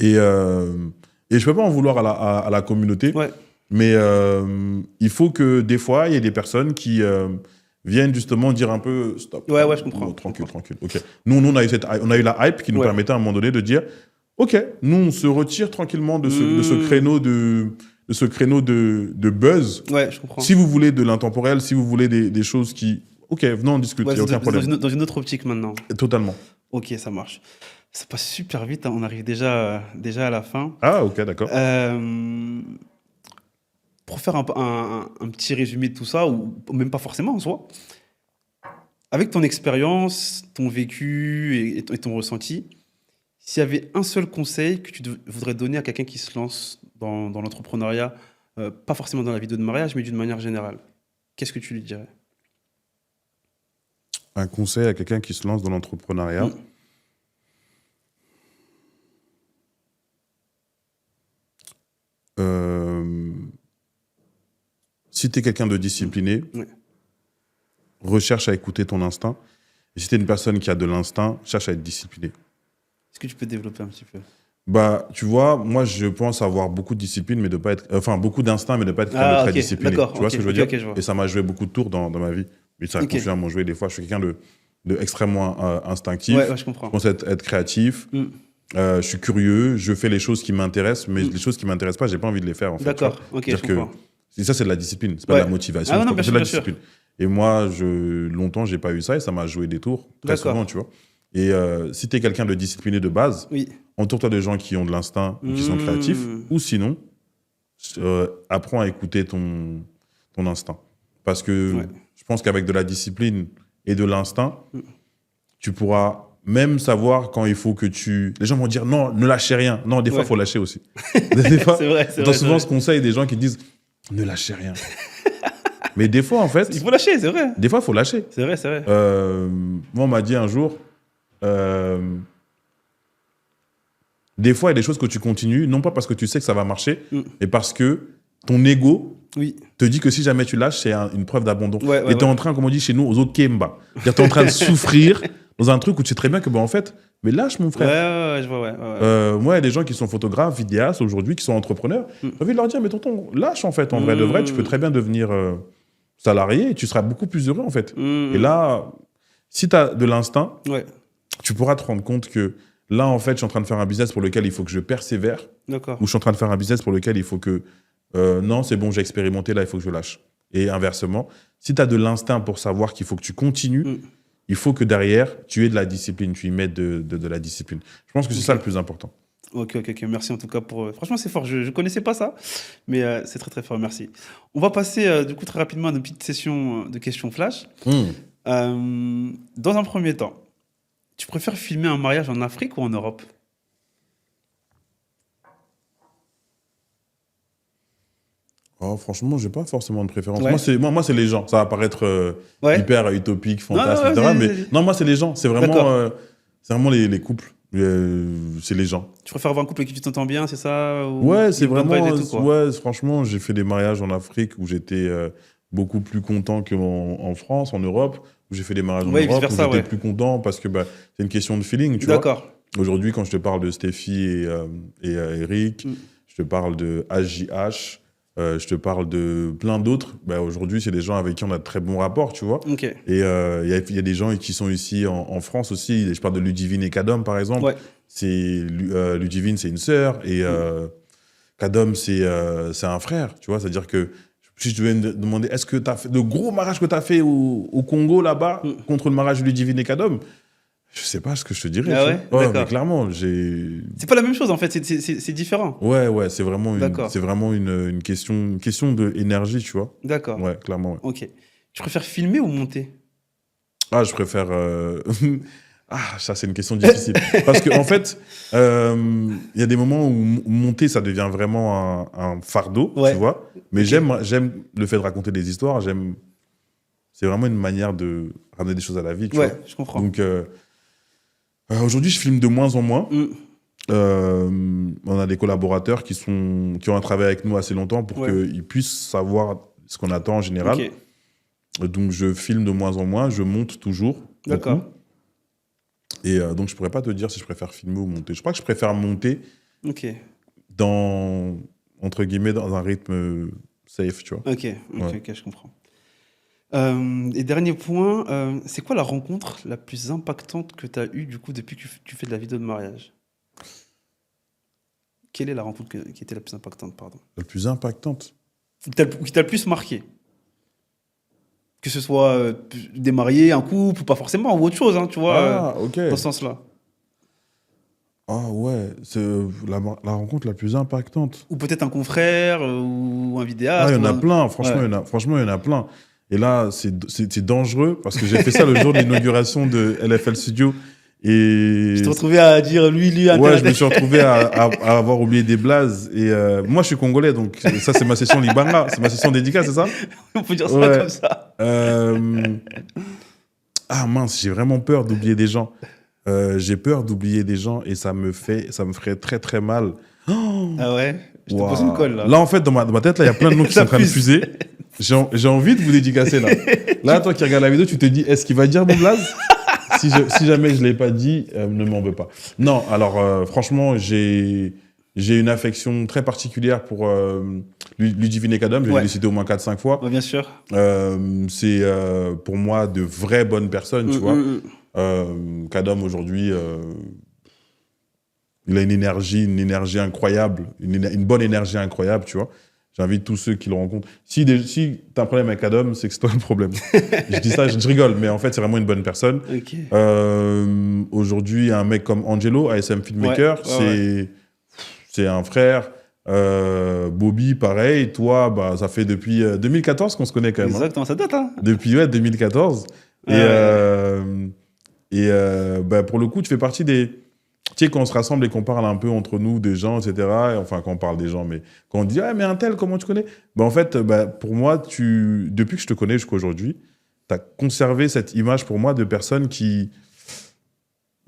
Et je peux pas en vouloir à la communauté.
Ouais.
Mais il faut que, des fois, il y ait des personnes qui viennent justement dire un peu stop.
Ouais, je comprends.
Tranquille. Ok. Nous, on a eu la hype qui nous permettait à un moment donné de dire ok, nous, on se retire tranquillement de ce créneau de buzz.
Ouais, je comprends.
Si vous voulez de l'intemporel, si vous voulez des choses qui... Ok, venons en discuter,
ouais,
aucun problème.
Dans une autre optique maintenant.
Totalement.
Ok, ça marche. Ça passe super vite, hein. On arrive déjà à la fin.
Ah, ok, d'accord.
Pour faire un petit résumé de tout ça, ou même pas forcément en soi, avec ton expérience, ton vécu et ton ressenti, s'il y avait un seul conseil que tu voudrais donner à quelqu'un qui se lance dans l'entrepreneuriat, pas forcément dans la vidéo de mariage, mais d'une manière générale, qu'est-ce que tu lui dirais?
Un conseil à quelqu'un qui se lance dans l'entrepreneuriat. Si tu es quelqu'un de discipliné, recherche à écouter ton instinct. Et si tu es une personne qui a de l'instinct, cherche à être discipliné.
Est-ce que tu peux développer un petit peu?
Bah, tu vois, moi, je pense avoir beaucoup de discipline, mais de pas être... Enfin, beaucoup d'instinct, mais de pas être très discipliné. Tu vois ce que je veux dire? Et ça m'a joué beaucoup de tours dans ma vie. Mais ça a continué à m'en jouer des fois. Je suis quelqu'un de extrêmement instinctif.
Ouais, je comprends.
Je pense être créatif. Je suis curieux. Je fais les choses qui m'intéressent, mais les choses qui m'intéressent pas, j'ai pas envie de les faire, en fait.
D'accord, ok, je comprends.
Ça, c'est de la discipline. C'est pas de la motivation.
Ah non,
c'est de la discipline. Et moi, longtemps, j'ai pas eu ça et ça m'a joué des tours, très souvent, tu vois. Et si tu es quelqu'un de discipliné de base, entoure-toi de gens qui ont de l'instinct ou qui sont créatifs, ou sinon, apprends à écouter ton instinct. Parce que je pense qu'avec de la discipline et de l'instinct, tu pourras même savoir quand il faut que tu... Les gens vont dire non, ne lâchez rien. Non, des fois, il faut lâcher aussi. Des fois,
c'est vrai.
On entend souvent ce conseil des gens qui disent ne lâchez rien. Mais des fois, en fait...
Il faut lâcher, c'est vrai.
Des fois, il faut lâcher.
C'est vrai.
Moi, on m'a dit un jour... des fois, il y a des choses que tu continues, non pas parce que tu sais que ça va marcher, mais parce que ton ego te dit que si jamais tu lâches, c'est une preuve d'abandon. Et tu es en train, comme on dit chez nous, aux okemba. Tu es en train de souffrir dans un truc où tu sais très bien que, en fait, mais lâche, mon frère.
Ouais, je vois,
moi, il y a des gens qui sont photographes, vidéastes aujourd'hui, qui sont entrepreneurs. J'ai envie de leur dire, mais tonton, lâche, en fait. En vrai de vrai, tu peux très bien devenir salarié et tu seras beaucoup plus heureux, en fait. Et là, si tu as de l'instinct, tu pourras te rendre compte que là, en fait, je suis en train de faire un business pour lequel il faut que je persévère.
D'accord.
Ou je suis en train de faire un business pour lequel il faut que... non, c'est bon, j'ai expérimenté, là, il faut que je lâche. Et inversement, si tu as de l'instinct pour savoir qu'il faut que tu continues, il faut que derrière, tu aies de la discipline, tu y mettes de la discipline. Je pense que c'est ça le plus important.
Ok. Merci en tout cas pour... Franchement, c'est fort. Je ne connaissais pas ça, mais c'est très, très fort. Merci. On va passer du coup très rapidement à une petite session de questions flash. Dans un premier temps, tu préfères filmer un mariage en Afrique ou en Europe?
Oh, franchement, j'ai pas forcément de préférence. Moi, c'est les gens. Ça va paraître hyper utopique, fantasme, etc. Mais non, moi, c'est les gens. C'est vraiment les couples. C'est les gens.
Tu préfères avoir un couple avec qui tu t'entends bien, c'est ça?
Ouais, c'est vraiment... franchement, j'ai fait des mariages en Afrique où j'étais beaucoup plus content qu'en France, en Europe. Où j'ai fait des mariages en Europe où j'étais plus content parce que c'est une question de feeling, tu vois.
D'accord.
Aujourd'hui, quand je te parle de Stéphie et Eric, je te parle de HJH, je te parle de plein d'autres. Aujourd'hui, c'est des gens avec qui on a de très bons rapports, tu vois.
Okay.
Et il y a des gens qui sont ici en France aussi. Je parle de Ludivine et Kadom, par exemple. Ludivine, c'est une sœur et Kadom, c'est un frère, tu vois. C'est-à-dire que si je devais me demander, est-ce que tu as fait le gros mariage que tu as fait au Congo, là-bas, contre le mariage de Ludivine et Kadom, je sais pas ce que je te dirais.
Ah ouais,
mais clairement,
c'est pas la même chose, en fait, c'est différent.
Ouais, c'est vraiment une question d'énergie, tu vois.
D'accord.
Ouais, clairement. Ouais.
Ok. Tu préfères filmer ou monter?
Ah, je préfère... Ah, ça, c'est une question difficile. Parce qu'en fait, il y a des moments où monter, ça devient vraiment un fardeau,
Ouais.
tu vois. Mais j'aime le fait de raconter des histoires. C'est vraiment une manière de ramener des choses à la vie, tu vois.
Je comprends.
Donc, aujourd'hui, je filme de moins en moins. On a des collaborateurs qui ont travaillé avec nous assez longtemps pour qu'ils puissent savoir ce qu'on attend en général. Donc, je filme de moins en moins. Je monte toujours.
D'accord.
Beaucoup. Et donc, je pourrais pas te dire si je préfère filmer ou monter. Je crois que je préfère monter entre guillemets, dans un rythme safe, tu vois.
Ok, je comprends. Et dernier point, c'est quoi la rencontre la plus impactante que tu as eue, du coup, depuis que tu fais de la vidéo de mariage? Quelle est la rencontre qui était la plus impactante, pardon?
La plus impactante?
Qui t'a le plus marqué? Que ce soit des mariés, un couple, ou pas forcément, ou autre chose, hein, tu vois, dans ce sens-là.
Ah ouais, c'est la rencontre la plus impactante.
Ou peut-être un confrère, ou un vidéaste.
Ah, il y en a plein, franchement, il y en a plein. Et là, c'est dangereux, parce que j'ai fait ça le jour de l'inauguration de LFL Studio. Et...
Je te retrouvais à dire lui,
ouais, je me suis retrouvé à avoir oublié des blazes. Et moi, je suis congolais, donc ça, c'est ma session Libanga. C'est ma session dédicace, c'est ça?
On peut dire ça comme ça.
Ah mince, j'ai vraiment peur d'oublier des gens. J'ai peur d'oublier des gens et ça me ferait très très mal.
Ah ouais? Je te pose une colle, là.
Là, en fait, dans ma tête, il y a plein de noms qui sont en train de fuser. J'ai envie de vous dédicacer, là. Là, toi qui regardes la vidéo, tu te dis, est-ce qu'il va dire mon blaze? Si jamais je ne l'ai pas dit, ne m'en veux pas. Non, alors franchement, j'ai une affection très particulière pour Ludivine et Kadom. Je l'ai cité au moins 4-5 fois.
Ouais, bien sûr.
C'est pour moi de vraies bonnes personnes, tu vois. Kadom, aujourd'hui, il a une énergie incroyable, une bonne énergie incroyable, tu vois. J'invite tous ceux qui le rencontrent. Si tu as un problème avec Kadom, c'est que c'est toi le problème. Je dis ça, je rigole, mais en fait, c'est vraiment une bonne personne. Aujourd'hui, un mec comme Angelo, ASM Filmmaker, c'est un frère. Bobby, pareil. Toi, bah, ça fait depuis 2014 qu'on se connaît quand même.
Exactement, ça date. Hein.
Depuis 2014. Bah, pour le coup, tu fais partie des... Tu sais, quand on se rassemble et qu'on parle un peu entre nous des gens, etc., enfin, quand on parle des gens, mais quand on dit « Ah, mais un tel, comment tu connais ?» Bah, en fait, bah, pour moi, depuis que je te connais jusqu'à aujourd'hui, tu as conservé cette image pour moi de personne qui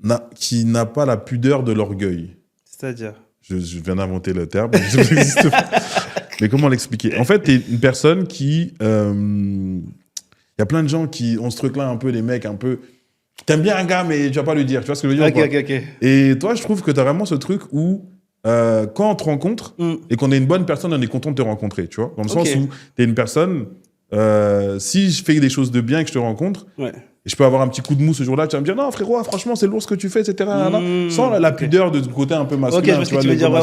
n'a pas la pudeur de l'orgueil.
C'est-à-dire?
Je viens d'inventer le terme. Mais comment l'expliquer? En fait, tu es une personne qui... Il y a plein de gens qui ont ce truc-là un peu, les mecs un peu... T'aimes bien un gars, mais tu vas pas lui dire. Tu vois ce que je veux dire?
Ok.
Et toi, je trouve que tu as vraiment ce truc où, quand on te rencontre et qu'on est une bonne personne, on est content de te rencontrer. Tu vois, dans le sens où tu es une personne, si je fais des choses de bien et que je te rencontre, et je peux avoir un petit coup de mou ce jour-là, tu vas me dire non, frérot, franchement, c'est lourd ce que tu fais, etc. Sans la pudeur de ce côté un peu masculin.
Ok, je vois ce que tu veux dire.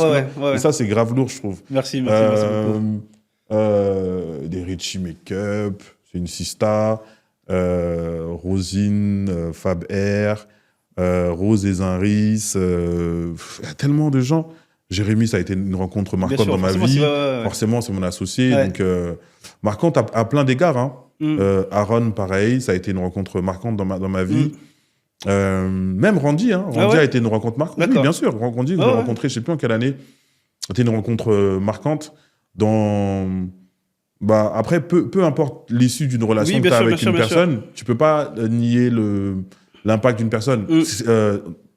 Et ça, c'est grave lourd, je trouve.
Merci beaucoup.
Des Richie Makeup, c'est une sista. Rosine, Fab Air, Rose et Zinris, il y a tellement de gens. Jérémy, ça a été une rencontre marquante dans ma vie. Forcément, c'est mon associé. Donc, marquante à plein d'égards. Hein. Aaron, pareil, ça a été une rencontre marquante dans ma vie. Même Randy, hein. Randy a été une rencontre marquante. Oui, bien sûr. Randy, je l'ai rencontré, je ne sais plus en quelle année. C'était une rencontre marquante dans... Bah, après, peu importe l'issue d'une relation que tu as avec une personne, tu peux pas nier l'impact d'une personne.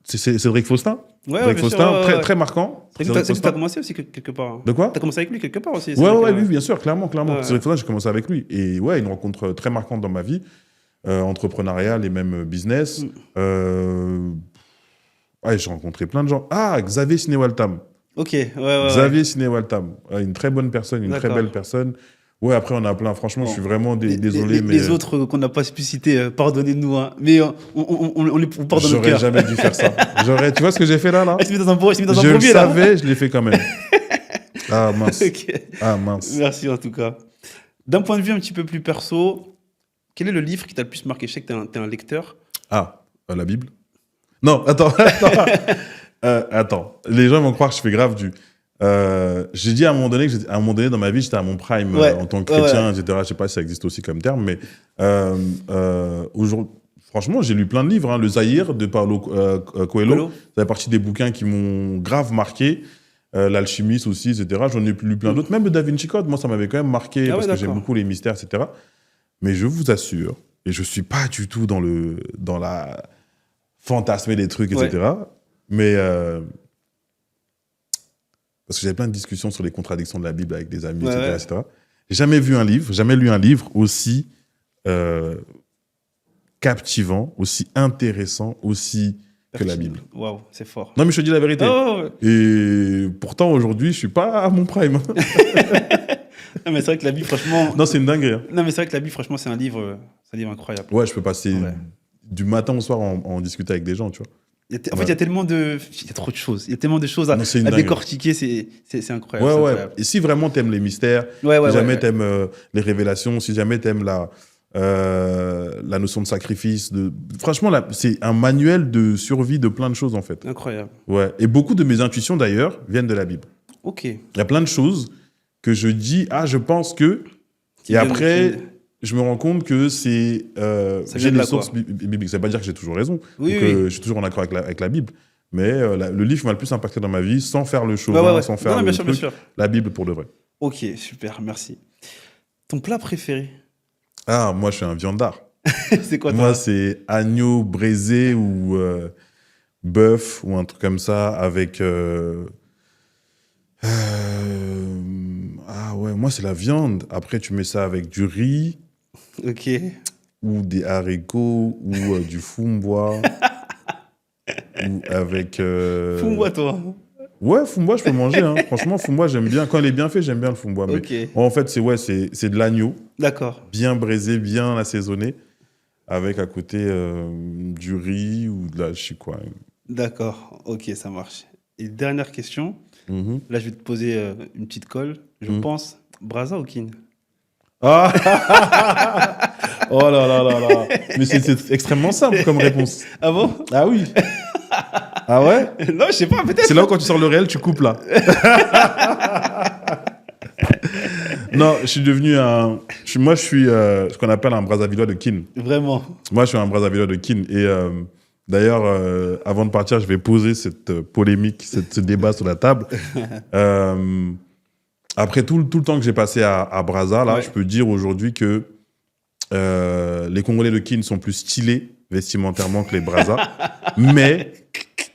C'est Cédric Faustin. Cédric Faustin, très marquant.
Tu as commencé aussi quelque part.
De quoi?
Tu as commencé avec lui quelque part aussi.
Oui, bien sûr, clairement. Cédric Faustin, j'ai commencé avec lui. Et ouais, une rencontre très marquante dans ma vie, entrepreneuriale et même business. J'ai rencontré plein de gens. Ah, Xavier Siné-Waltam. Xavier Siné-Waltam. Une très bonne personne, une très belle personne. Ouais, après, on a plein. Franchement, je suis vraiment désolé.
Les autres qu'on n'a pas pu citer, pardonnez-nous. Hein. Mais on pardonne le cœur.
J'aurais jamais dû faire ça. Tu vois ce que j'ai fait là
Je l'ai mis dans un premier.
Je le savais, je l'ai fait quand même. Ah, mince. Ah, mince.
Merci en tout cas. D'un point de vue un petit peu plus perso, quel est le livre qui t'a le plus marqué? Je sais que t'es un lecteur.
Ah, la Bible? Non, attends. Attends. Les gens vont croire que je fais grave du... j'ai dit à un moment donné dans ma vie, j'étais à mon prime en tant que chrétien, etc. Je sais pas si ça existe aussi comme terme, mais aujourd'hui, franchement, j'ai lu plein de livres. Hein. Le Zaïre de Paulo Coelho, ça fait partie des bouquins qui m'ont grave marqué. L'Alchimiste aussi, etc. J'en ai lu plein d'autres. Même le Da Vinci Code, moi, ça m'avait quand même marqué parce que j'aime beaucoup les mystères, etc. Mais je vous assure, et je ne suis pas du tout dans la fantasmer des trucs, etc. Ouais. Mais parce que j'avais plein de discussions sur les contradictions de la Bible avec des amis, etc. J'ai jamais lu un livre aussi captivant, aussi intéressant, aussi que la Bible.
Waouh, c'est fort.
Non, mais je te dis la vérité. Et pourtant, aujourd'hui, je suis pas à mon prime.
Non, mais c'est vrai que la Bible, franchement...
Non, c'est une dinguerie. Hein.
Non, mais c'est vrai que la Bible, franchement, c'est un livre incroyable.
Ouais, je peux passer du matin au soir en discuter avec des gens, tu vois.
En fait, il y a tellement de... Il y a trop de choses. Il y a tellement de choses à décortiquer. C'est incroyable.
Ouais,
incroyable.
Et si vraiment t'aimes les mystères, si jamais t'aimes les révélations, si jamais t'aimes la notion de sacrifice, franchement, c'est un manuel de survie de plein de choses, en fait.
Incroyable.
Ouais. Et beaucoup de mes intuitions, d'ailleurs, viennent de la Bible.
Ok.
Il y a plein de choses que je dis, je pense que... Et après... je me rends compte que j'ai des sources bibliques. Ça ne veut pas dire que j'ai toujours raison, je suis toujours en accord avec la Bible. Mais le livre qui m'a le plus impacté dans ma vie, sans faire le chauvin, sans faire le truc, la Bible pour de vrai.
Ok, super, merci. Ton plat préféré?
Moi, je suis un viandard.
C'est quoi, toi?
Moi, c'est agneau braisé ou bœuf ou un truc comme ça avec... moi, c'est la viande. Après, tu mets ça avec du riz.
Ok.
Ou des haricots, ou du fumbois. Ou avec...
Fumbois, toi?
Ouais, fumbois, je peux manger. Hein. Franchement, fumbois, j'aime bien. Quand il est bien fait, j'aime bien le fumbois.
Okay.
Mais en fait, c'est de l'agneau.
D'accord.
Bien braisé, bien assaisonné. Avec à côté du riz ou de la chicouane.
D'accord. Ok, ça marche. Et dernière question. Là, je vais te poser une petite colle. Je pense, Braza ou Kin?
Oh là là là là. Mais c'est extrêmement simple comme réponse.
Ah bon?
Ah oui. Ah ouais?
Non, je sais pas, peut-être.
C'est là où quand tu sors le réel, tu coupes là. Non, je suis devenu moi, je suis ce qu'on appelle un Brazzavillois de Kin.
Vraiment?
Moi, je suis un Brazzavillois de Kin. Et d'ailleurs, avant de partir, je vais poser cette polémique, ce débat sur la table. Après tout le temps que j'ai passé à Brazza, là, je peux dire aujourd'hui que les Congolais de Kin sont plus stylés vestimentairement que les Brazza, mais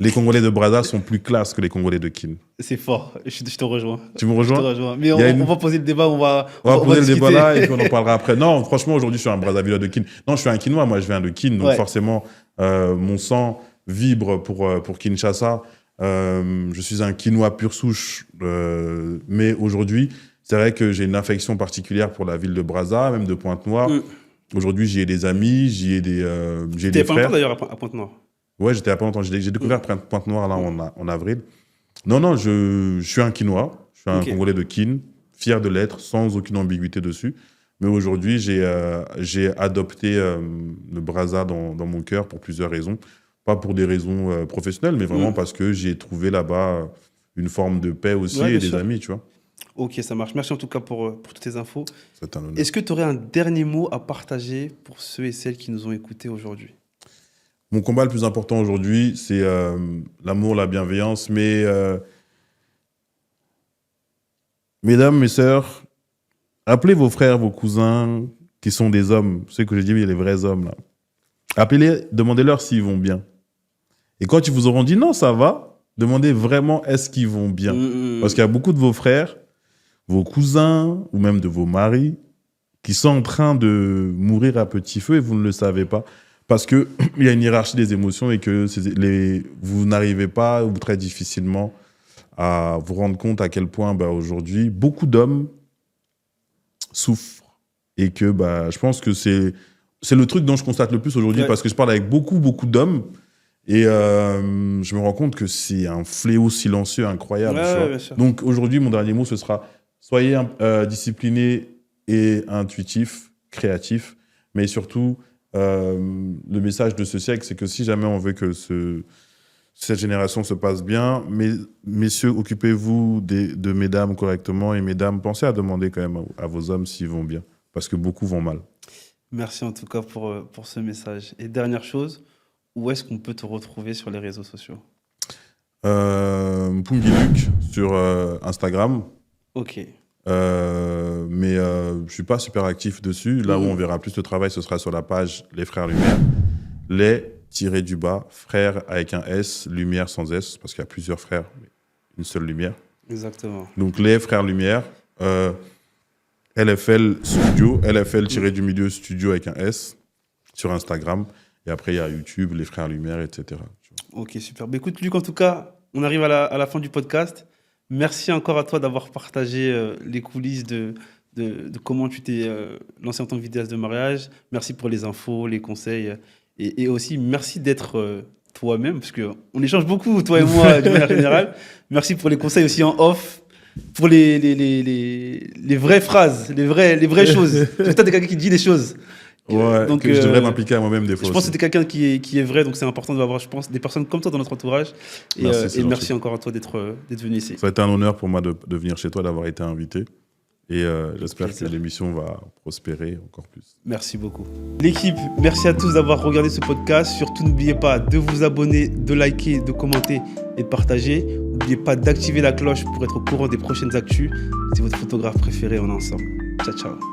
les Congolais de Brazza sont plus classe que les Congolais de Kin.
C'est fort, je te rejoins.
Tu me rejoins?
Je te rejoins. Mais on va poser le débat, on va
poser le débat là et puis on en parlera après. Non, franchement, aujourd'hui, je suis un Brazzavillois de Kin. Non, je suis un Kinois, moi, je viens de Kin, donc forcément, mon sang vibre pour Kinshasa. Je suis un Kinois pur souche, mais aujourd'hui, c'est vrai que j'ai une affection particulière pour la ville de Brazza, même de Pointe-Noire. Aujourd'hui, j'y ai des amis, j'y ai des frères.
Tu n'étais pas longtemps d'ailleurs à Pointe-Noire?
Ouais, j'étais à pas longtemps. J'ai découvert Pointe-Noire là en avril. Non, je suis un Kinois, je suis un Congolais de Kin, fier de l'être, sans aucune ambiguïté dessus. Mais aujourd'hui, j'ai adopté le Brazza dans mon cœur pour plusieurs raisons. Pas pour des raisons professionnelles, mais vraiment parce que j'ai trouvé là-bas une forme de paix aussi et des amis, tu vois.
Ok, ça marche. Merci en tout cas pour toutes tes infos.
C'est un honneur.
Est-ce que tu aurais un dernier mot à partager pour ceux et celles qui nous ont écoutés aujourd'hui?
Mon combat le plus important aujourd'hui, c'est l'amour, la bienveillance. Mais mesdames, mes sœurs, appelez vos frères, vos cousins qui sont des hommes. Ceux que j'ai dit, il y a les vrais hommes là. Appelez-les, demandez-leur s'ils vont bien. Et quand ils vous auront dit non, ça va, demandez vraiment est-ce qu'ils vont bien. Parce qu'il y a beaucoup de vos frères, vos cousins ou même de vos maris qui sont en train de mourir à petit feu et vous ne le savez pas. Parce qu'il y a une hiérarchie des émotions et que vous n'arrivez pas ou très difficilement à vous rendre compte à quel point aujourd'hui, beaucoup d'hommes souffrent. Et que je pense que c'est le truc dont je constate le plus aujourd'hui parce que je parle avec beaucoup d'hommes et je me rends compte que c'est un fléau silencieux incroyable. Donc aujourd'hui, mon dernier mot, ce sera soyez disciplinés et intuitifs, créatifs, mais surtout, le message de ce siècle, c'est que si jamais on veut que cette génération se passe bien, messieurs, occupez-vous de mesdames correctement et mesdames, pensez à demander quand même à vos hommes s'ils vont bien, parce que beaucoup vont mal.
Merci en tout cas pour ce message. Et dernière chose, où est-ce qu'on peut te retrouver sur les réseaux sociaux?
Pumbiluk sur Instagram.
Ok.
Mais je suis pas super actif dessus. Là où on verra plus de travail, ce sera sur la page Les Frères Lumière. Les-du-bas, frères avec un S, lumière sans S, parce qu'il y a plusieurs frères, mais une seule lumière.
Exactement.
Donc Les Frères Lumière, LFL Studio, LFL-du-milieu studio avec un S sur Instagram. Et après, il y a YouTube, Les Frères Lumière, etc.
Ok, super. Bah, écoute, Luc, en tout cas, on arrive à la fin du podcast. Merci encore à toi d'avoir partagé les coulisses de comment tu t'es lancé en tant que vidéaste de mariage. Merci pour les infos, les conseils. Et aussi, merci d'être toi-même, parce qu'on échange beaucoup, toi et moi, de manière générale. Merci pour les conseils aussi en off, pour les vraies phrases, les vraies choses. Parce que toi, t'es quelqu'un qui dit des choses.
Ouais, donc, je devrais m'impliquer à moi-même des fois.
Je pense que c'était quelqu'un qui est vrai, donc c'est important d'avoir, je pense, des personnes comme toi dans notre entourage. Et merci encore à toi d'être venu ici.
Ça a été un honneur pour moi de venir chez toi, d'avoir été invité. Et j'espère que l'émission va prospérer encore plus.
Merci beaucoup. L'équipe, merci à tous d'avoir regardé ce podcast. Surtout, n'oubliez pas de vous abonner, de liker, de commenter et de partager. N'oubliez pas d'activer la cloche pour être au courant des prochaines actus. C'est votre photographe préféré, on est ensemble. Ciao, ciao.